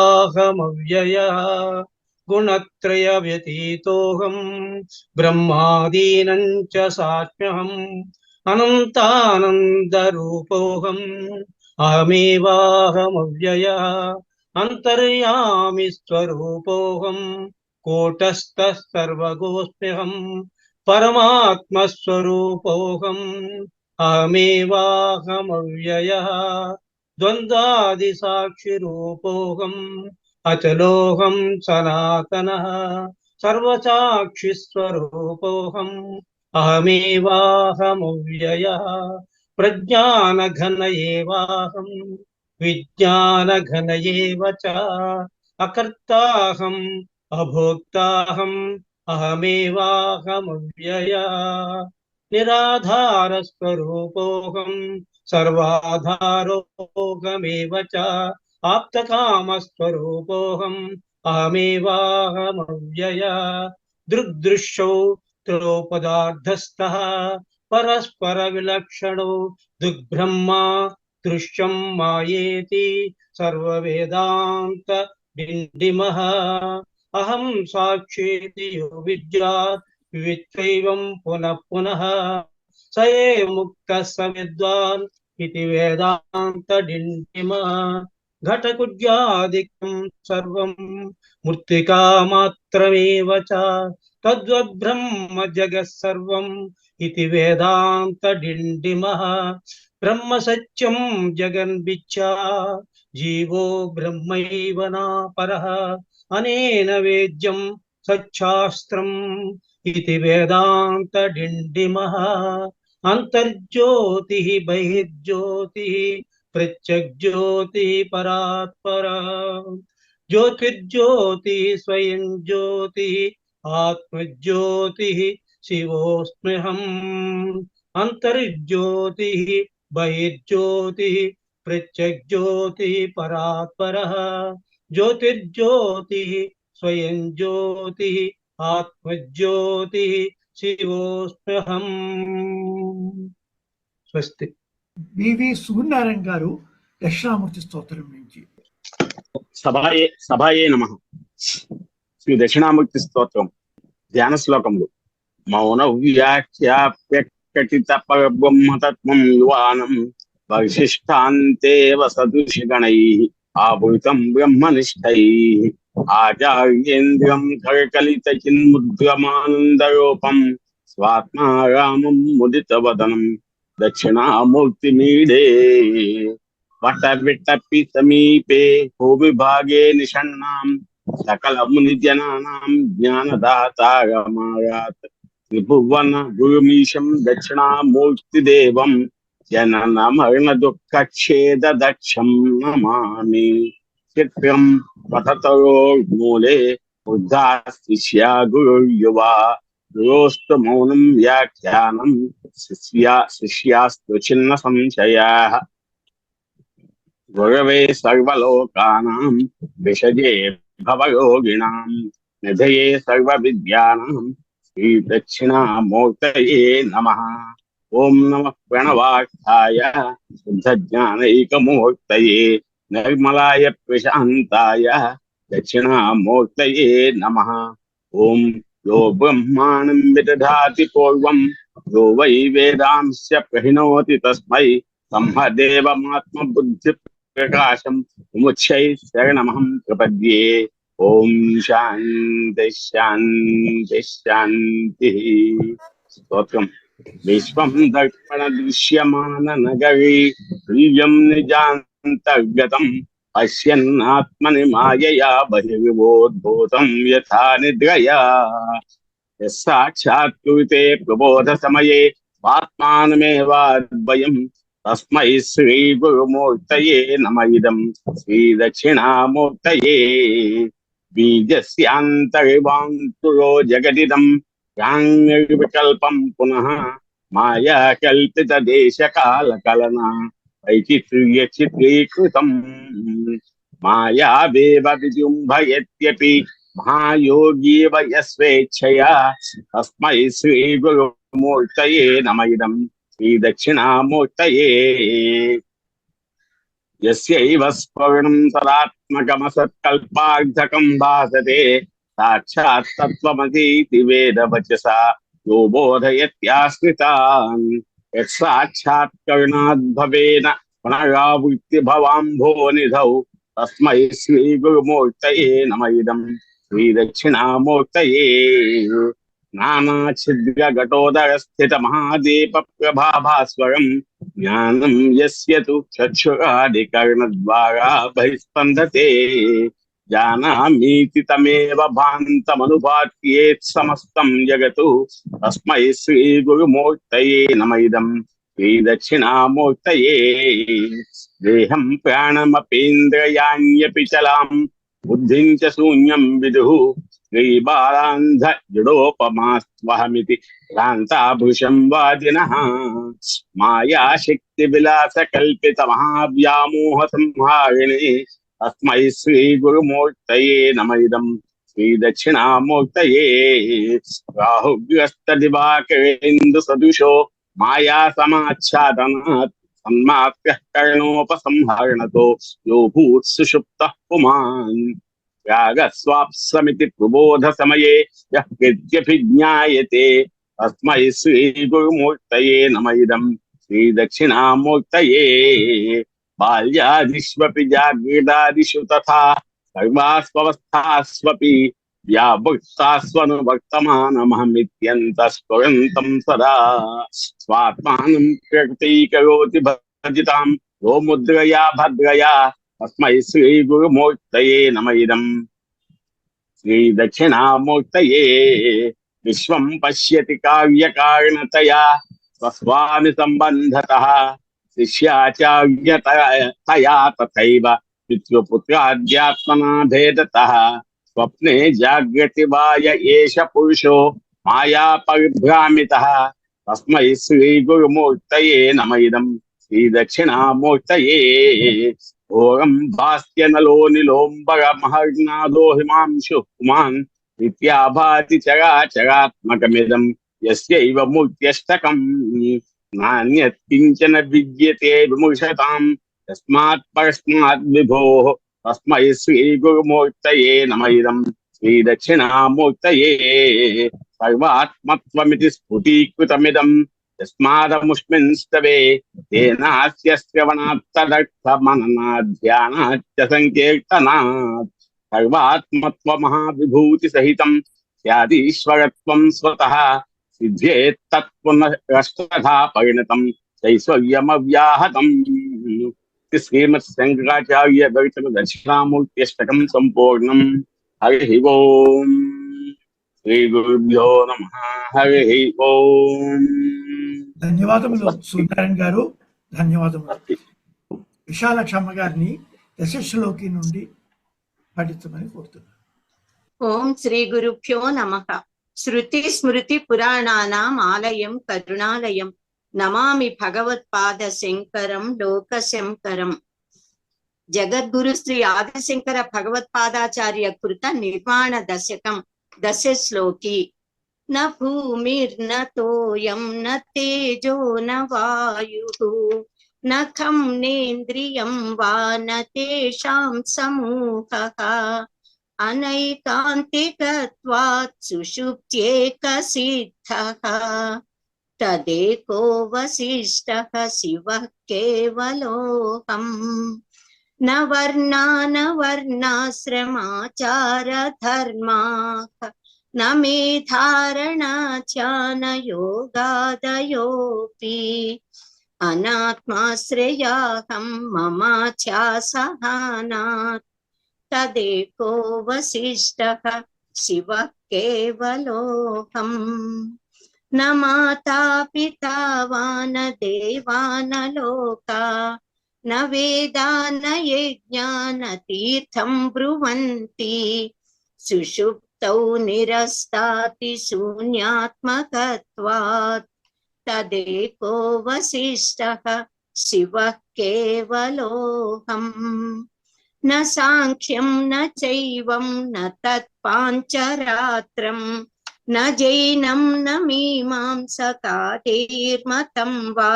అహమేవాహమవ్యయः గుణత్రయ వ్యతీతోహం బ్రహ్మాదీనం చ సాత్మ్యహం అనంతానంద రూపోహం అహమేవాహమవ్యయः అంతర్యామి స్వరూపోహం కూటస్థ సర్వగోస్మ్యహం పరమాత్మస్వరూపోహం అహమేవాహమవ్యయः ద్వంద్వాది సాక్షి రూపోహం అచలోహం సనాతనః సర్వసాక్షి స్వరూపోహం అహమేవాహమవ్యయः ప్రజ్ఞాన ఘన ఏవాహం విజ్ఞాన ఘన ఏవ చ అకర్తాహం అభోక్తాహం అహమేవాహమవ్యయः నిరాధార స్వరూపోహం సర్వాధారోహమేవ చ ఆప్తకామస్వరూపోహం అహమేవాహమవ్యయः దృగ్దృశ్యౌ త్రోపదార్థస్థః పరస్పర విలక్షణో దుగ్బ్రహ్మా దృశ్యం మాయేతి సర్వవేదాంత డిండిమః అహం సాక్షేతి యో విద్యాత్ వివిత్వైవం పునః పునః స ఏవ ముక్తః స విద్వాన్ ఇతి వేదాంత డిండిమః ఘటకుడ్యాదికం సర్వం మృత్తికామాత్రమేవ చ తద్వద్బ్రహ్మ జగత్ సర్వం ఇతి వేదాంత డిండిమః బ్రహ్మ సత్యం జగన్మిథ్యా జీవో బ్రహ్మైవ నాపరః అనేన వేద్యం సచ్చాస్త్రం ఇతి వేదాంత డిండిమః అంతర్జ్యోతి బహిర్జ్యోతి ప్రత్యగ్జ్యోతి పరాత్పరా జ్యోతిర్జ్యోతి స్వయం జ్యోతి ఆత్మజ్యోతి శివోస్మ్యహం అంతర్జ్యోతి బహిర్జ్యోతి ప్రత్యగ్జ్యోతి పరాత్పరః జ్యోతిర్జ్యోతి స్వయం జ్యోతి ఆత్మజ్యోతి శివోస్మ్యహం. స్వస్తి. బివి సూర్యనారాయణ గారు దక్షిణామూర్తి స్తోత్రం నుంచి. సభాయే నమః. శ్రీ దక్షిణామూర్తి స్తోత్రం ధ్యాన శ్లోకములు. మౌన వ్యాఖ్యాప్యకటిత బ్రహ్మతత్వం యువానం వశిష్టాంతేవ సదృశగణైః ఆవృతం బ్రహ్మనిష్టైః ఆచార్యేంద్రం కరకలిత చిన్ముద్రమానందరూపం స్వాత్మారామం ముదితవదనం దక్షిణామూర్తిమీడే. వటవిటపి సమీపే భూవిభాగే నిషణ్ణాం సకల మునిజనానాం జ్ఞానదాతారమాయాత్ త్రిభువన గురుమీశం దక్షిణామూర్తిదేవం జనన మరణ దుఃఖక్షేద దక్షం నమామి. చిత్రం పఠతరోర్మూలే వృద్ధా శిష్యా గురుర్యువా గురోస్తు మౌనం వ్యాఖ్యానం శిష్యాస్తు చిన్న సంశయాః. గురవే సర్వలోకానాం విషజే భవయోగినాం నిధయే సర్వవిద్యానాం శ్రీ దక్షిణామూర్తయే నమః. ఓం నమః ప్రణవాక్షాయ శుద్ధజ్ఞానైకమూర్తయే నిర్మలాయ ప్రశాంతాయ దక్షిణామూర్తయే నమః. ఓం యో బ్రహ్మాణం విదధాతి పూర్వం యో వై వేదాంశ ప్రహిణోతి తస్మై బ్రహ్మదేవమాత్మబుద్ధి ప్రకాశం విముచ్యై శరణమహం ప్రపద్యే. ఓం శాంతి శాంతి శాంతి. స్తోత్రం. విశ్వం దర్పణ దృశ్యమాన నగరీ తుల్యం నిజాంతర్గతం పశ్యన్నాత్మని మాయయా బహిర్వోద్భూతం యథా నిద్రయా. సాక్షాత్కృతే ప్రబోధ సమయే ఆత్మానమేవాద్వయం తస్మై శ్రీ గురుమూర్తయే నమ. ఇదం శ్రీ దక్షిణామూర్తయే. బీజస్యాంతరివాంకురో జగదిదం ప్రాంగవికల్పం పునః మాయా కల్పిత దేశకాల కలన వైచిత్ర్య చిత్రీకృతం. మాయావేవ విజృంభయత్యపి మహాయోగీవ యస్వేచ్ఛయా తస్మై శ్రీ గురుమూర్తయే నమ. ఇదం శ్రీ దక్షిణామూర్తయే. యస్యైవ స్ఫురణం తదాత్మకమసత్కల్పార్థకం భాసతే సాక్షాత్ తత్వమసీతి వేదవచసా యో బోధయత్యాశ్రితాన్. యత్సాక్షాత్కరణాద్భవేన పునరావృత్తి భవాంభో నిధౌ తస్మై శ్రీ గురుమూర్తయే నమ. ఇదం శ్రీ దక్షిణామూర్తయే. నానాఛిద్రఘటోదర స్థిత మహాదీప ప్రభాభాస్వరం జ్ఞానం యస్య తు చక్షురాదికర్ణద్వారా బహిస్పందతే. జానామీతి తమేవ భాంతమనుపాత్యేత్ సమస్తం జగతు తస్మై శ్రీ గురుమూర్తయే నమ. ఇదం శ్రీ దక్షిణామూర్తయే. దేహం ప్రాణమపీంద్రియాణ్యపి చలాం బుద్ధిం చ శూన్యం విదుః శ్రీబాలాంధ జడోపమాస్త్వహమితి భ్రాంతాభృశం వాదినః. మాయాశక్తి విలాస కల్పిత మహావ్యామోహ సంహారిణి తస్మై శ్రీ గురుమూర్తయే నమ. ఇదం శ్రీ దక్షిణామూర్తయే. రాహుగ్రస్త దివాకరేందు సదృశో మాయా సమాచ్ఛాదనాత్ సన్మాత్రః కర్ణోపసంహరణతో యో భూత్ సుషుప్తః పుమాన్. రాగస్వాప్సమితి ప్రబోధ సమయే యః కృత్యభిజ్ఞాయతే తస్మై శ్రీ గురుమూర్తయే నమ. ఇదం శ్రీ దక్షిణామూర్తయే. బాల్యాదిష్వపి జాగృతాదిషు తథా సర్వాస్వస్థాస్వపి వ్యాభుక్తాస్వనువర్తమానమహమిత్యంతః సదా స్వాత్మానం ప్రకటీకరోతి భజితాం యో ముద్రయా భద్రయా తస్మై శ్రీ గురుమూర్తయే నమ. ఇదం శ్రీ దక్షిణామూర్తయే. విశ్వం పశ్యతి కార్యకారణతయా స్వస్వామి సంబంధతః శిష్యాచార్యతయా తథైవ పితృపుత్రాధ్యాత్మనా భేదతః. స్వప్నే జాగ్రతి వాయ ఏష పురుషో మాయా పరిభ్రామితః తస్మై శ్రీ గురుమూర్తయే నమ. ఇదం శ్రీ దక్షిణామూర్తయే. ఘోరం భాస్యనలో నిలోంబర మహర్నాదో హిమాంశు పుమాన్ నిత్యాభాతి చరాచరాత్మకమిదం యస్యైవ మూర్త్యష్టకం. నాన్యత్ కించన విద్యతే విమర్శతాం తస్మాత్ పరస్మాత్ విభోః తస్మై శ్రీ గురుమూర్తయే నమ. ఇదం శ్రీ దక్షిణామూర్తయే. సర్వాత్మత్వమితి స్ఫుటీకృతమిదం యస్మాదముష్మిన్ స్తవే తేనాస్య శ్రవణాత్ తదర్థమననాద్ ధ్యానాచ్చ సంకీర్తనాత్. సర్వాత్మత్వ మహావిభూతి సహితం స్యాదీశ్వరత్వం స్వతః సిద్ధ్యేత్తత్పునరష్టధా పరిణతం చైశ్వర్యమవ్యాహతం. శ్రీమత్ శంకరాచార్య గౌతమ దక్షిణామూర్త్యష్టకం సంపూర్ణం. హరి ఓం. శ్రీ గురుభ్యో నమః. హరి ఓం. ధన్యవాదములు సూర్యనారాయణ గారు. ధన్యవాదములు. విశాలక్షమ్మ గారిని దశశ్లోకి నుండి పఠించమని కోరుతున్నాను. ఓం శ్రీ గురుభ్యో నమః. శృతి స్మృతి పురాణానాం ఆలయం కరుణాలయం నమామి భగవత్పాద శంకరం లోక శంకరం. జగద్గురు శ్రీ ఆదిశంకర భగవత్పాదాచార్య కృత నిర్మాణ దశకం दशश्लोकी न भूमिर्न तोयं न तेजो न वायुः न खं नेन्द्रियं वा न तेषां समूहः अनैकान्तिकत्वात् सुषुप्त्येकसिद्धः तदेको वसिष्ठः शिवः केवलोऽहम् न वर्णा न वर्णाश्रमाचारधर्माः न मे धारणा च न योगादयोऽपि अनात्माश्रयाहं ममाचासहानात् तदेको वसिष्ठः शिवः केवलोऽहम् न माता पिता वा न देवा न लोका न वेदा न यज्ञा न तीर्थं ब्रुवन्ति सुषुप्तौ निरस्ताति शून्यात्मकत्वात् तदेको वसिष्ठः शिवः केवलोऽहम् न साङ्ख्यं न चैवं न तत्पाञ्चरात्रम् न जैनं न मीमांसकादैर्मतं वा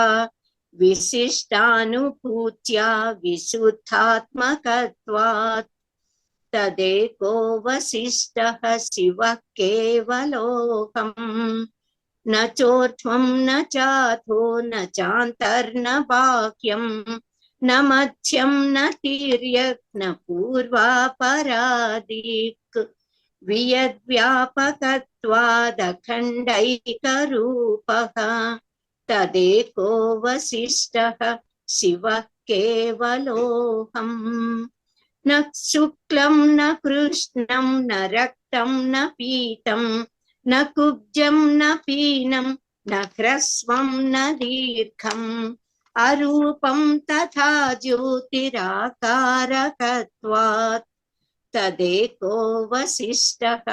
विशिष्टानुभूत्या विशुद्धात्मकत्वात् तदेको वसिष्ठः शिवः केवलोऽहम् न चोर्ध्वं न चाधो न चान्तर्न बाह्यं न मध्यं न तिर्यक् न पूर्वापरादिक् वियद्व्यापकत्वादखण्डैकरूपः तदेको वसिष्ठः शिवः केवलोऽहम् न शुक्लं न कृष्णं न रक्तं न पीतं न कुब्जं न पीनं न ह्रस्वं न दीर्घम् अरूपं तथा ज्योतिराकारकत्वात् तदेको वसिष्ठः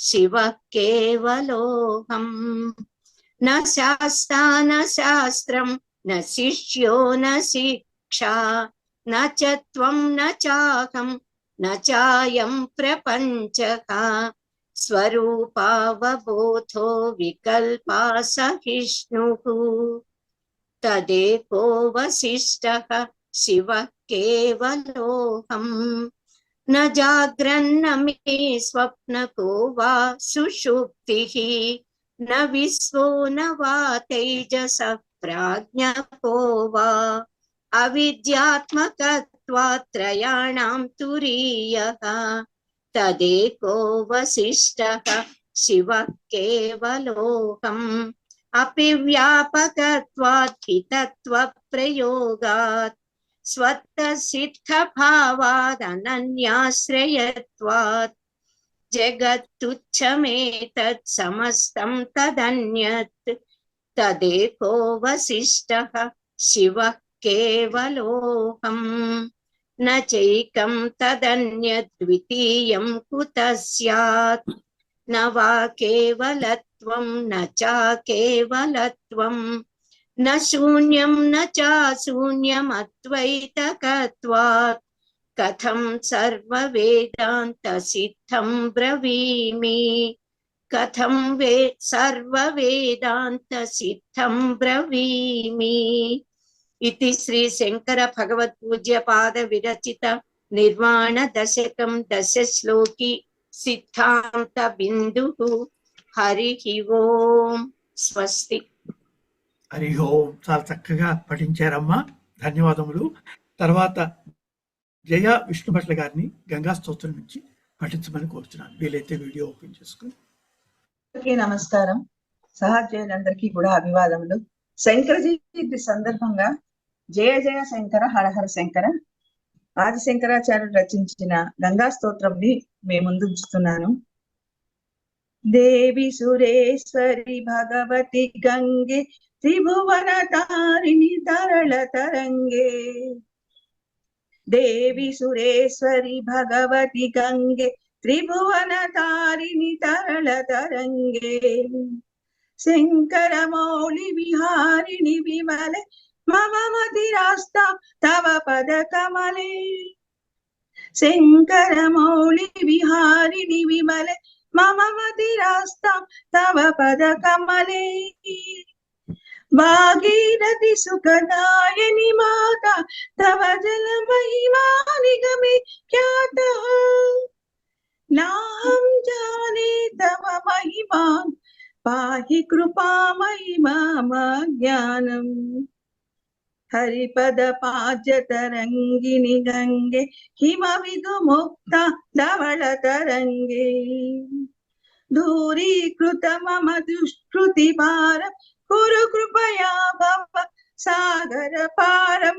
शिवः केवलोऽहम् न शास्ता न शास्त्रं न शिष्यो न शिक्षा न च त्वं न चाहं न चायं प्रपञ्चः स्वरूपावबोधो विकल्पा सहिष्णुः तदेको वसिष्ठः शिवः केवलोऽहम् न जाग्रन्न मे स्वप्नको वा सुषुप्तिः न विश्वो न वा तेजसः प्राज्ञको वा अविद्यात्मकत्वात् त्रयाणां तुरीयः तदेको वसिष्ठः शिवः केवलोऽहम् अपि व्यापकत्वात् हितत्वप्रयोगात् स्वतःसिद्धभावात् अनन्याश्रयत्वात् जगत्तुच्छमेतत् समस्तं तदन्यत् तदेको वसिष्ठः शिवः केवलोऽहम् न चैकं तदन्यत् द्वितीयं कुतः स्यात् न वा केवलत्वं न चाकेवलत्वं न शून्यं न चाशून्यमद्वैतकत्वात् कथं सर्ववेदान्तसिद्धं ब्रवीमि कथं सर्ववेदान्तसिद्धं ब्रवीमि इति श्री शंकर भगवत पूज्य पाद विरचित निर्वाण दशकं दशश्लोकी सिद्धांत बिंदुः हरि ओम स्वस्ति హరి ఓం. చాలా చక్కగా పఠించారమ్మా, ధన్యవాదములు. తర్వాత జయ విష్ణు భట్ల గారిని గంగా స్తోత్రం నుంచి పఠించమని కోరుతున్నాను. వీలైతే వీడియో ఓపెన్ చేసుకుని. నమస్కారం. సహజయులందరికీ కూడా అభివాదములు. శంకర జయంతి సందర్భంగా జయ జయ శంకర హరహర శంకర ఆది శంకరాచార్యులు రచించిన గంగా స్తోత్రంని మీ ముందు ఉంచుతున్నాను. దేవి సురేశ్వరి భగవతి గంగే త్రిభువన తారిణి తరళ తరంగే దేవి సురేశ్వరి భగవతి గంగే త్రిభువన తారిణి తరళ తరంగే శంకర మౌళి విహారిణి విమలే మమ మతిరాస్తా తవ పద కమలే శంకర మౌళి విహారిణి విమలే మమ మతిరాస్తాం తవ పద కమలే భాగీరథి సుఖదాయని మాత తవ జల మహిమా నిగమే ఖ్యాత నాహం జానే తవ మహిమా పాహి కృపామయి మమ జ్ఞానం హరిపద పాద్యతరంగిణి గంగే హిమ విదుముక్త ధవళ తరంగే దూరీకృత మమ దుష్కృతి భారం కురు కృపయా భవ సాగర పారం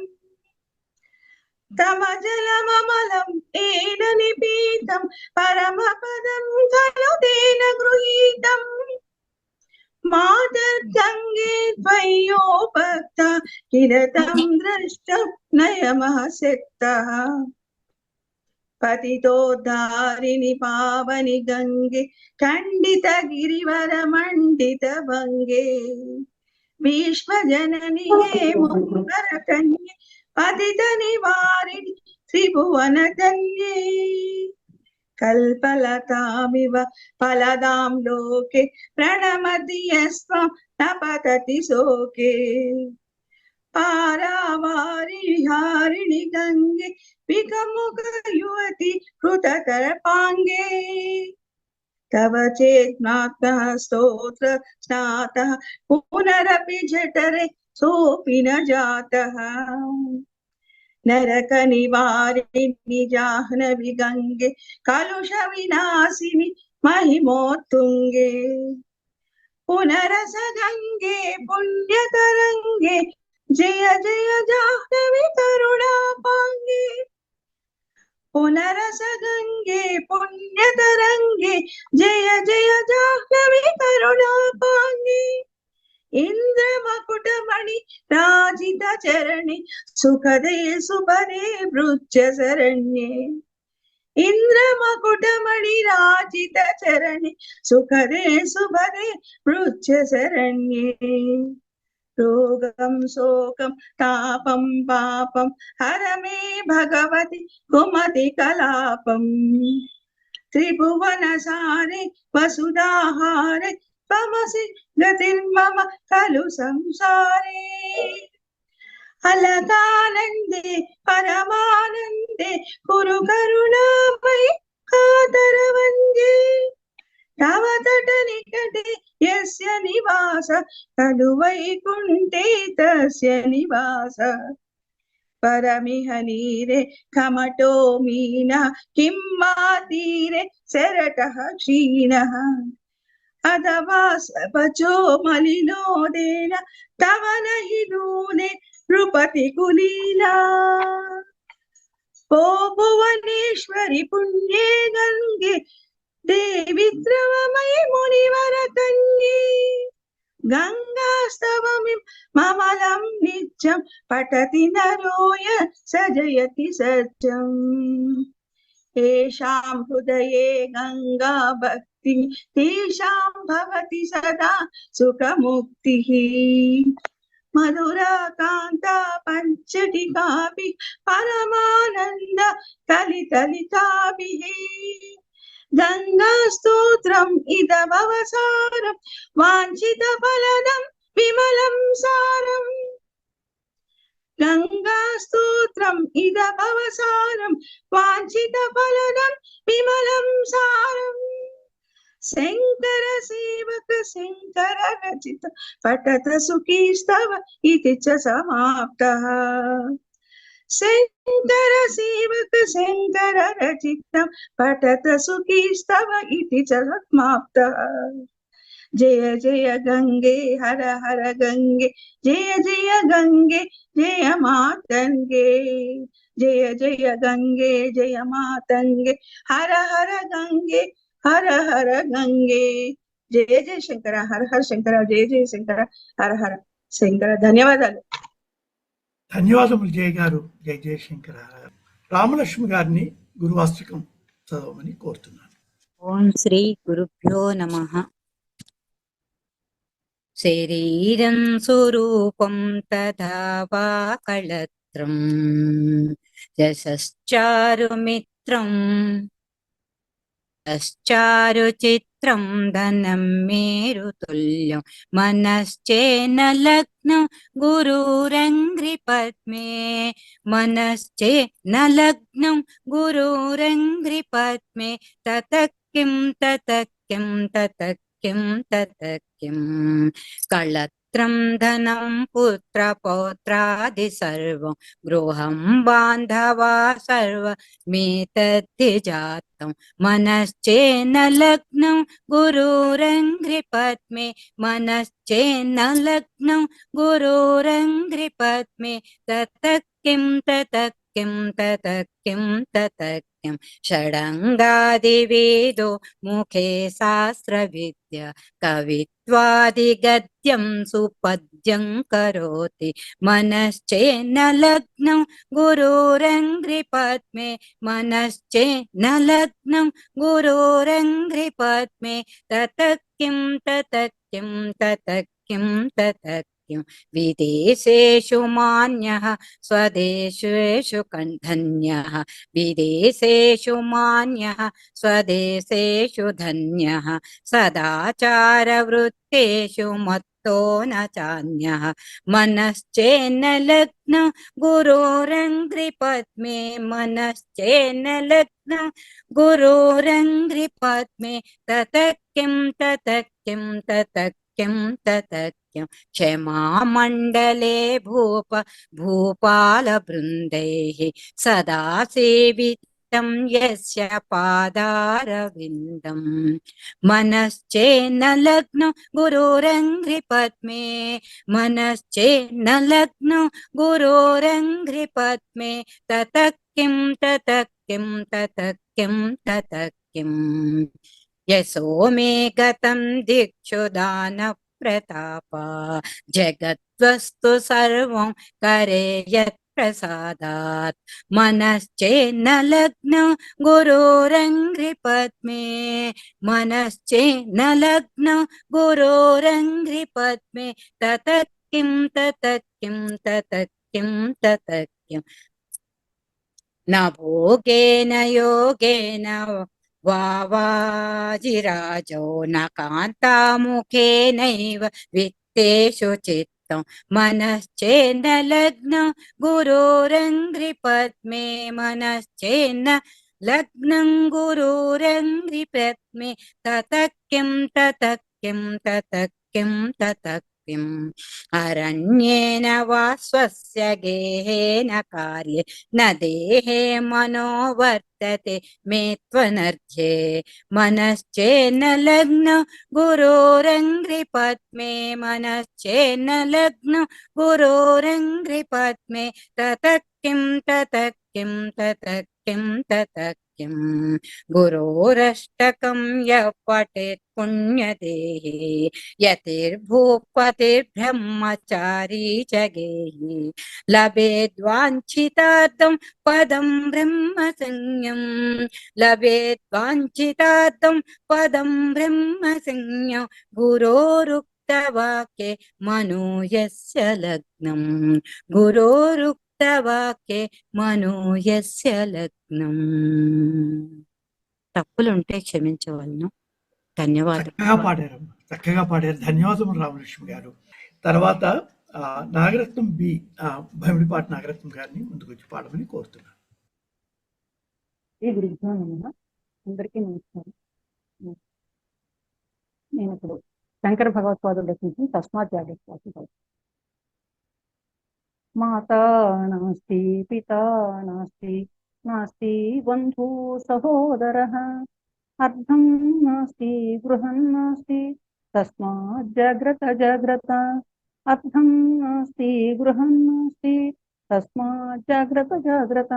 తమ జలమమలం ఏన నిపీతం పరమ పదం ఖలు తేన గృహీతం మాతర్గంగే త్వయ్యోపక్త కిరతం దృష్టం నయమహసక్తః పతితోద్ధారిణి పావని గంగే ఖండిత గిరివర మండిత భంగే విశ్వజనని హే మునివర కన్యే పతిత నివారిణి త్రిభువన ధన్యే కల్పలతామివ ఫలదాం లోకే ప్రణమతి యస్త్వం న పతతి శోకే పారావారి విహారిణి గంగే వికముఖ యువతి కృతకరపాంగే తవ చేత్నాత్మః స్తోత్ర స్నాతః పునరపి జఠరే సోపి న జాతః నరక నివారిణి జాహ్నవి గంగే కలుష వినాశిని మహిమోత్తుంగే పునరస గంగే పుణ్యతరంగే జయ జయ జాహ్నవి కరుణాపాంగే పునరస గంగే పుణ్యతరంగే జయ జయ జాహ్నవి కరుణాపాంగే ఇంద్రమకుటమణి రాజిత చరణి సుఖదే సుపదే భృత్య శరణ్యే ఇంద్రమకుటమణి రాజిత చరణి సుఖదే సుపదే భృత్య శరణ్యే రోగం శోకం తాపం పాపం హర మే భగవతి కుమతి కలాపం త్రిభువన సారే వసుధాహారే త్వమసి గతిర్మమ ఖలు సంసారే అలకానందే పరమానందే కురు కరుణామయి కాతరవందే తవ తట నికటే యస్య నివాస ఖలు వైకుంఠే తస్య నివాస పరమిహ నీరే కమటో మీన కిమ్మా తీరే శరటః క్షీణః అథవా సపచో మలినోదేన తవ నహి దూనే నృపతి కులీలా ఓ భువనేశ్వరి పుణ్యే గంగే దేవి ద్రవమయి మునివర కన్యే గంగాస్తవమిం మమలం నిత్యం పఠతి నరోయ సజయతి సత్యం ఏషాం హృదయే గంగా భక్తి తేషాం భవతి సదా సుఖముక్తిః మధురాకాంత పంచటికాపి పరమానంద కలితలితాభిః గంగా స్తోత్రం ఇదమవసారం వాంఛిత ఫలదం విమలం సారం గంగా స్తోత్రం ఇదమవసారం వాంఛిత ఫలదం విమలం సారం శంకర సేవక శంకర రచిత పఠత సుఖీస్తవ ఇతి చ సమాప్తః శంకర సేవక శంకర రచితం పఠత సుఖీస్తవ ఇతి చ సమాప్తః జయ జయ గంగే హర హర గంగే జయ జయ గంగే జయ మాతంగే జయ జయ గంగే జయ మాతంగే హర హర గంగే హర హర గంగే జయ జయ శంకర హర హర శంకర జయ జయ శంకర హర హర శంకర ధన్యవాదాలు ధన్యవాదములు జయ గారు. జయ జయశంకర. రామలక్ష్మి గారిని గురువాస్తకం చదవమని కోరుతున్నాను. ఓం శ్రీ గురుభ్యో నమః. శరీరం స్వరూపం తథా వా కళత్రం యశశ్చారుమిత్రం यश्चारुचित्रं धनं मेरुतुल्यं मनश्चेन्न लग्नं गुरुरङ्घ्रिपद्मे मनश्चेन्न लग्नं गुरुरङ्घ्रिपद्मे ततः किं ततः किं ततः किं ततः किं कळत्रं धनं पुत्रपौत्रादि सर्वं गृहं बान्धवा सर्वमेतद्धि जातं मनश्चेन्न लग्नं गुरुरङ्घ्रिपद्मे मनश्चेन्न लग्नं गुरुरङ्घ्रिपद्मे ततः किं ततः किं ततः किं ततः किं षडङ्गादिवेदो मुखे शास्त्रविद्या कवित्वादिगद्यं सुपद्यं करोति मनश्चेन्न लग्नं गुरुरङ्घ्रिपद्मे मनश्चेन्न लग्नं गुरुरङ्घ्रिपद्मे ततः किं ततः किं ततः किं ततः किं विदेशेषु मान्यः स्वदेशेषु धन्यः विदेशेषु मान्यः स्वदेशेषु धन्यः सदाचारवृत्तेषु मत्तो न चान्यः मनश्चेन्न लग्नं गुरुरङ्घ्रिपद्मे मनश्चेन्न लग्नं गुरुरङ्घ्रिपद्मे ततः किं ततः किं ततः किं ततः किं क्षमामण्डले भूपालबृन्दैः सदा सेवितं यस्य पादारविन्दम् मनश्चेन्न लग्नं गुरुरङ्घ्रिपद्मे मनश्चेन्न लग्नं गुरुरङ्घ्रिपद्मे ततः किं ततः किं ततः किं ततः किं यशो मे गतं दिक्षु दानप्रतापा जगद्वस्तु सर्वं करे यत्प्रसादात् मनश्चेन्न लग्नं गुरुरङ्घ्रिपद्मे मनश्चेन्न लग्नं गुरुरङ्घ्रिपद्मे ततः किं ततः किं ततः किं ततः किं न भोगेन योगेन वाजिराजो न कान्तामुखेनैव वित्तेषु चित्तं मनश्चेन्न लग्नं गुरुरङ्घ्रिपद्मे मनश्चेन्न लग्नं गुरुरङ्घ्रिपद्मे ततः किं ततः किं ततः किं ततः किम् अरण्येन वा स्वस्य गेहेन कार्ये न देहे मनो वर्तते मे त्वनर्ध्ये मनश्चेन्न लग्नं गुरुरङ्घ्रिपद्मे मनश्चेन्न लग्नं गुरुरङ्घ्रिपद्मे ततः किं ततः किं ततः किं ततः किं गुरोरष्टकं यः पठेत् पुण्यदेहे यतिर्भूपतिर्ब्रह्मचारी च गेहि लभेद्वाञ्छितार्थं पदं ब्रह्मसंज्ञं लभेद्वाञ्छितार्थं पदं ब्रह्मसंज्ञं गुरोरुक्तवाक्ये मनो यस्य लग्नं गुरोरुक्तवाक्ये मनो यस्य लग्నం తప్పులుంటే క్షమించవలను ధన్యవాదాలు చక్కగా పాడారమ్మా, చక్కగా పాడారు. ధన్యవాదములు రామలక్ష్మి గారు. తర్వాత నాగరత్నం బి భమిడిపాటి నాగరత్నం గారిని ముందుకు వచ్చి పాడమని కోరుతున్నాను. ఈ గురుభ్యో నమః. అందరికీ నమస్కారం. నేను ఇప్పుడు శంకర భగవత్పాదులు రచించిన తస్మాత్ జాగ్రత్త. మాతా నాస్తి పితా నాస్తి నాస్తి బంధు సహోదరః అర్థం నాస్తి గృహం నాస్తి తస్మాత్ జాగ్రత్త జాగ్రత్త అర్థం నాస్తి గృహం నాస్తి తస్మాత్ జాగ్రత్త జాగ్రత్త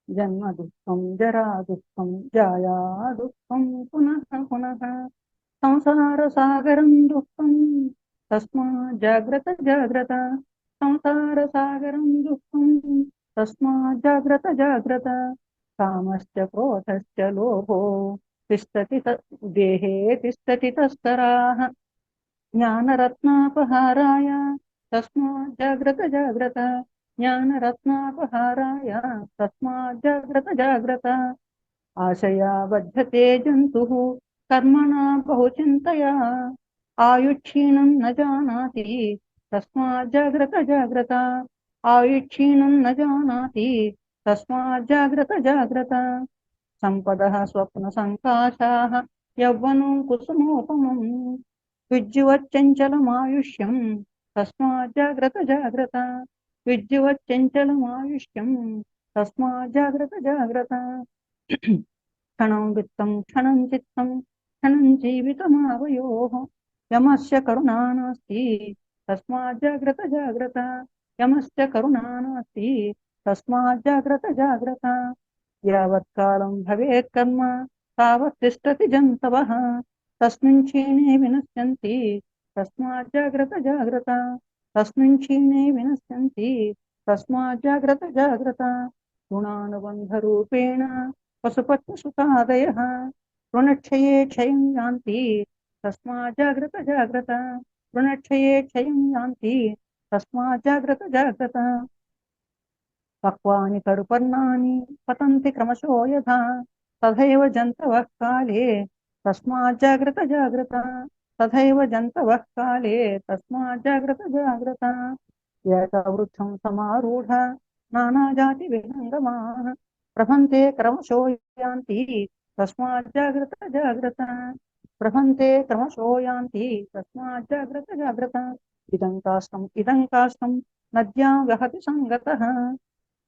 జన్మ దుఃఖం జరా దుఃఖం జాయా దుఃఖం పునః పునః సంసార సాగరం దుఃఖం తస్మాత్ జాగ్రత్త జాగ్రత్త సంసార సాగరం దుఃఖం తస్మాత్ జాగ్రత్త జాగ్రత్త కామశ్చ క్రోధశ్చ లోభో తిష్టతి దేహే తిష్టతి తస్తరాః జ్ఞానరత్నాపహారాయ తస్మాత్ జాగ్రత్త జాగ్రత్త జ్ఞానరత్నాపహారాయ తస్మాత్ జాగ్రత్త జాగ్రత్త ఆశయా బధ్యతే జంతుః కర్మణా బహుచింతయా ఆయుక్షీణం న జానాతి తస్మాత్ జాగ్రత్త జాగ్రత్త ఆయుక్షీణం న జానాతి తస్మాత్ జాగ్రత్త జాగ్రత్త సంపదః స్వప్న సంకాశాః యవ్వనం కుసుమోపమం విద్యువచ్చంచలమాయుష్యం తస్మాత్ జాగ్రత్త జాగ్రత్త విద్యువచ్చంచలమాయుష్యం తస్మాత్ జాగ్రత్త జాగ్రత్త క్షణం విత్తం క్షణం చిత్తం క్షణం జీవితమావయోః యమస్య కరుణా నాస్తి తస్మాత్ జాగ్రత్త జాగ్రత్త యమస్య కరుణా నాస్తి తస్మాత్ జాగ్రత్త జాగ్రత్త యావత్ కాలం భవేత్ కర్మ తావత్ తిష్టతి జంతవః తస్మిన్ క్షీణే వినశ్యంతి తస్మాత్ జాగ్రత్త జాగ్రత్త తస్మిన్ క్షీణే వినశ్యంతి తస్మాత్ జాగ్రత్త జాగ్రత్త గుణానుబంధ రూపేణ పశుపత్ని సుతాదయః రుణక్షయే క్షయం యాంతి తస్మాత్ జాగ్రత్త జాగ్రత్త రుణక్షయే క్షయం యాంతి తస్మాత్ జాగ్రత్త జాగ్రత్త పక్వాని కరుపర్ణాని పతంతి క్రమశో యథా తథైవ జంతవః కాలే తస్మాత్ జాగ్రత్త జాగ్రత్త తథైవ జంతవః కాలే తస్మాత్ జాగ్రత్త జాగ్రత్త ఏకవృక్షం సమారూఢ నానాజాతి విహంగమాః ప్రభంతే క్రమశో యాంతి తస్మాత్ జాగ్రత్త జాగ్రత్త ప్రభంతే క్రమశో యాంతి తస్మాత్ జాగ్రత్త జాగ్రత్త ఇదం కాష్టం నద్యాం వహతి సంగతః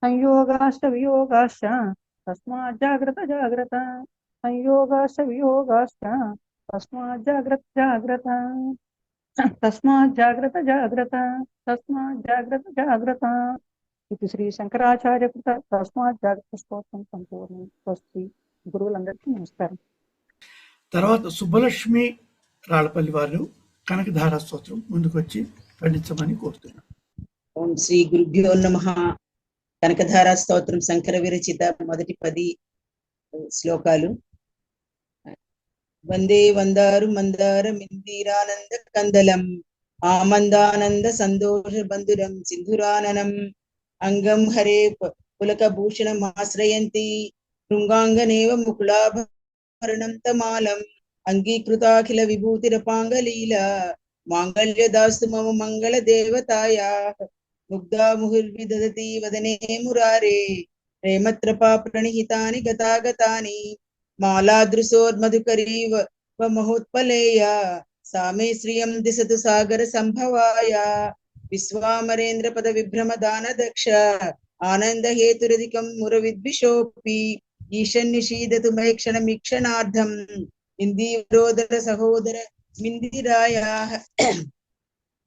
సంయోగాశ్చ వియోగాశ్చ తస్మాత్ జాగ్రత్త జాగ్రత్త సంయోగాశ్చ వియోగాశ్చ తస్మాత్ జాగ్రత్త జాగ్రత్త తస్మాత్ జాగ్రత్త జాగ్రత్త తస్మాత్ జాగ్రత్త జాగ్రత్త ఇది శ్రీ శంకరాచార్య కృత తస్మాత్ జాగ్రత్త స్తోత్రం సంపూర్ణం. స్వస్తి. గురువులందరికీ నమస్కారం. తర్వాత సుబ్బలక్ష్మి రాళ్ళపల్లి వారు కనకధార స్తోత్రం ముందుకు వచ్చి పండించమని కోరుతున్నాను. ఓం శ్రీ గురుభ్యో నమః. కనకధార స్తోత్రం శంకర విరచిత మొదటి 10 శ్లోకాలు. వందే వందారు మందార మిందీరానంద కందలం ఆమందానంద సంతోష బంధురం సింధురాననం అంగం హరే పులకభూషణం ఆశ్రయంతి శృంగాంగనేవ ముకుళాభరణం తమాలం అంగీకృతాఖిల విభూతిరపాంగలీల మాంగళ్యదాస్తు మమ మంగళ దేవతాయా ముగ్ధా ముహుర్విదధతి వదనే మురారే ప్రేమత్రపా ప్రణిహితాని గతాగతాని మాలాదృశోర్మధుకరీవ మహోత్పలేయ సామే శ్రియం దిశతు సాగర సంభవాయ విశ్వామరేంద్ర పద విభ్రమ దాన దక్ష ఆనంద హేతురధికం మురవిద్విషోపి ఈశన్నిషీదతు మహేక్షణమీక్షణార్థం ఇందీవరోదర సహోదర మిందిరాయ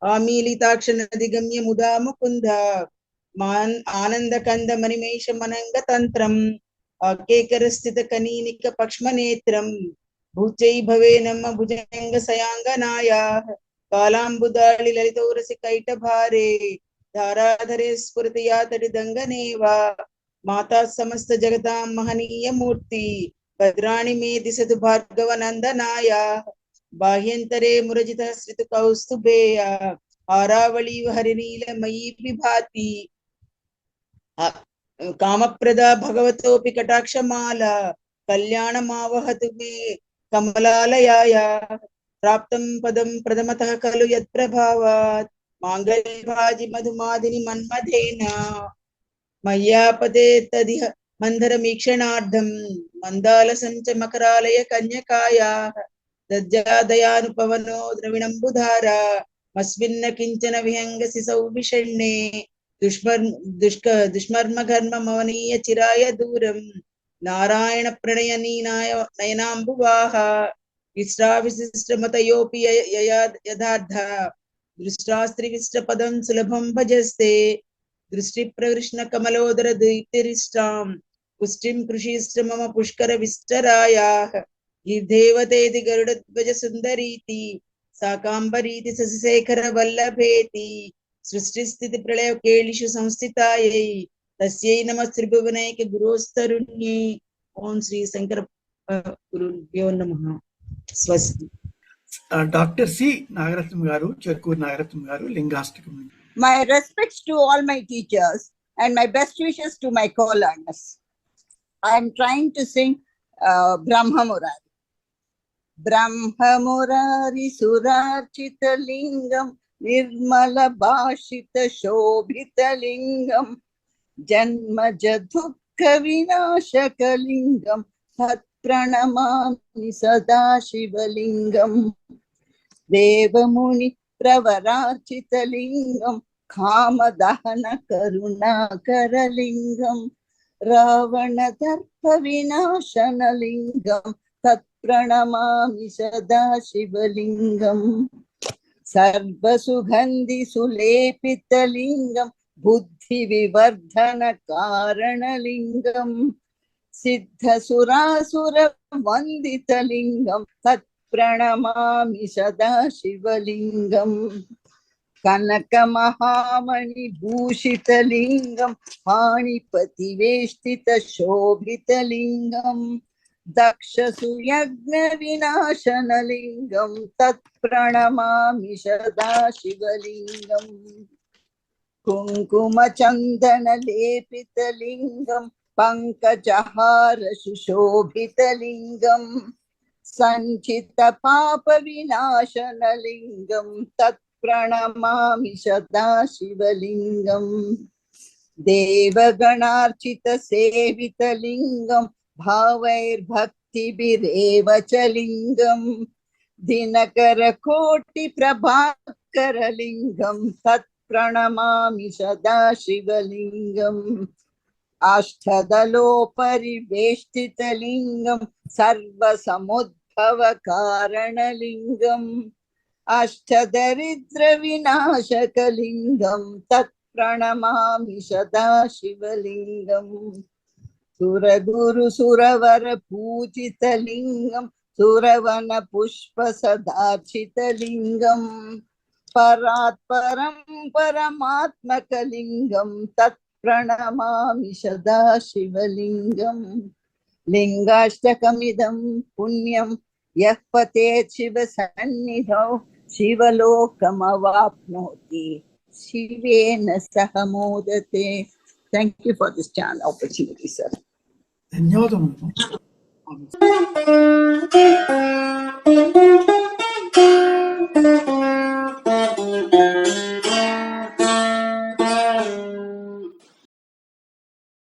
ఆమీలితాక్ష నదిగమ్య ముదా ముకుంద ఆనంద కంద మణిమేష మనంగ తంత్రం ఆకేకర స్థిత కనీనిక పక్ష్మనేత్రం భూచై భవే నమ్మ భుజంగ సయాంగనాయ కాలాంబుదాళి లలితౌరసి కైట భారే ధారాధరే స్ఫురతి యాతడి దంగనేవా మాతా సమస్త జగతాం మహనీయ మూర్తి భద్రాణి మే దిశతు భార్గవ నందనాయ బాహ్యంతరే మురజిత శ్రితు కౌస్తుభేయ ఆరావళి హరినీల మయీ విభాతి కామప్రదా భగవతోపి కటాక్షమాల కళ్యాణమావహతు మే కమలాలయాయ ప్రాప్తం పదం ప్రథమతః ఖలు యత్ప్రభావాత్ మాంగళ్యభాజి మధుమాదిని మన్మథేన మయ్యాపదే తదిహ మందరమీక్షణార్థం మందాల సంచ మకరాలయ కన్యకాయా దజ్జాదయానుపవనో ద్రవిణంబుధార మస్మిన్న కించన విహంగసి సౌవిషణ్ణే దుష్మర్మ మవనీయ చిరాయ దూరం నారాయణ ప్రణయనీనాయ నయనాంబువాహ విశ్రా విశిష్టమతయోపి యథార్థ దృష్టాస్త్రివిష్ట పదం సులభం భజస్తే దృష్టి ప్రకృష్ణ కమలోదర దీప్తిరిష్టాం పుష్టిం కృషిష్ట మమ పుష్కర విష్టరాయా గిర్దేవతేతి గరుడధ్వజ సుందరీతి సాకాంబరీతి శశిశేఖర వల్లభేతి సృష్టి స్థితి ప్రళయ కేళిషు సంస్థితాయై తస్యై నమః త్రిభువనైక గురోస్తరుణ్యై. ఓం శ్రీ శంకర గురుభ్యో నమః. స్వస్తి. డాక్టర్ సి నాగరత్నం గారు, చెర్కూరు నాగరత్నం గారు, Lingashtakam. My respects to all my teachers and my best wishes to my co-learners. I am trying to sing Brahmamurari. Brahmamurari surarchita lingam Nirmala bhashita shobhita lingam Janmaja dukha vinashaka lingam Tat pranamami sada shivalingam Devamuni pravararchita lingam Kama dahana karuna karalingam Ravana darpa vinashana lingam Tat pranamami sada shivalingam Sarva sugandhi sulepita lingam Buddhi vivardhana karana lingam Siddha surasura vandita lingam Tat pranamami sada shivalingam Kanaka mahamani bhushita lingam Panipati veshtita shobhita lingam Daksha suyagna vinashana lingam Tat pranamami sada shivalingam Kunkuma chandana lepita lingam Pankajahara sushobhita lingam Sanchita papa vinashana lingam Tat pranamami sada shivalingam Devaganarchita sevita lingam Bhavair bhakti bireva chalingam Dinakara koti prabhakara lingam Tat pranamami sada shivalingam Ashtadalo pariveshtita lingam Sarva samudbhava karana lingam Ashtadaridra vinashaka lingam Tat pranamami sada shivalingam Suraguru suravara pujita lingam Suravana pushpa sadarchita lingam Parat param paramatmaka lingam Tat pranamami sada shivalingam Lingashtakamidam punyam Yah patet shiva sannidhau Shivalokam Shivena sahamodate. Thank you for this chance opportunity, sir. ధన్యవాదములు.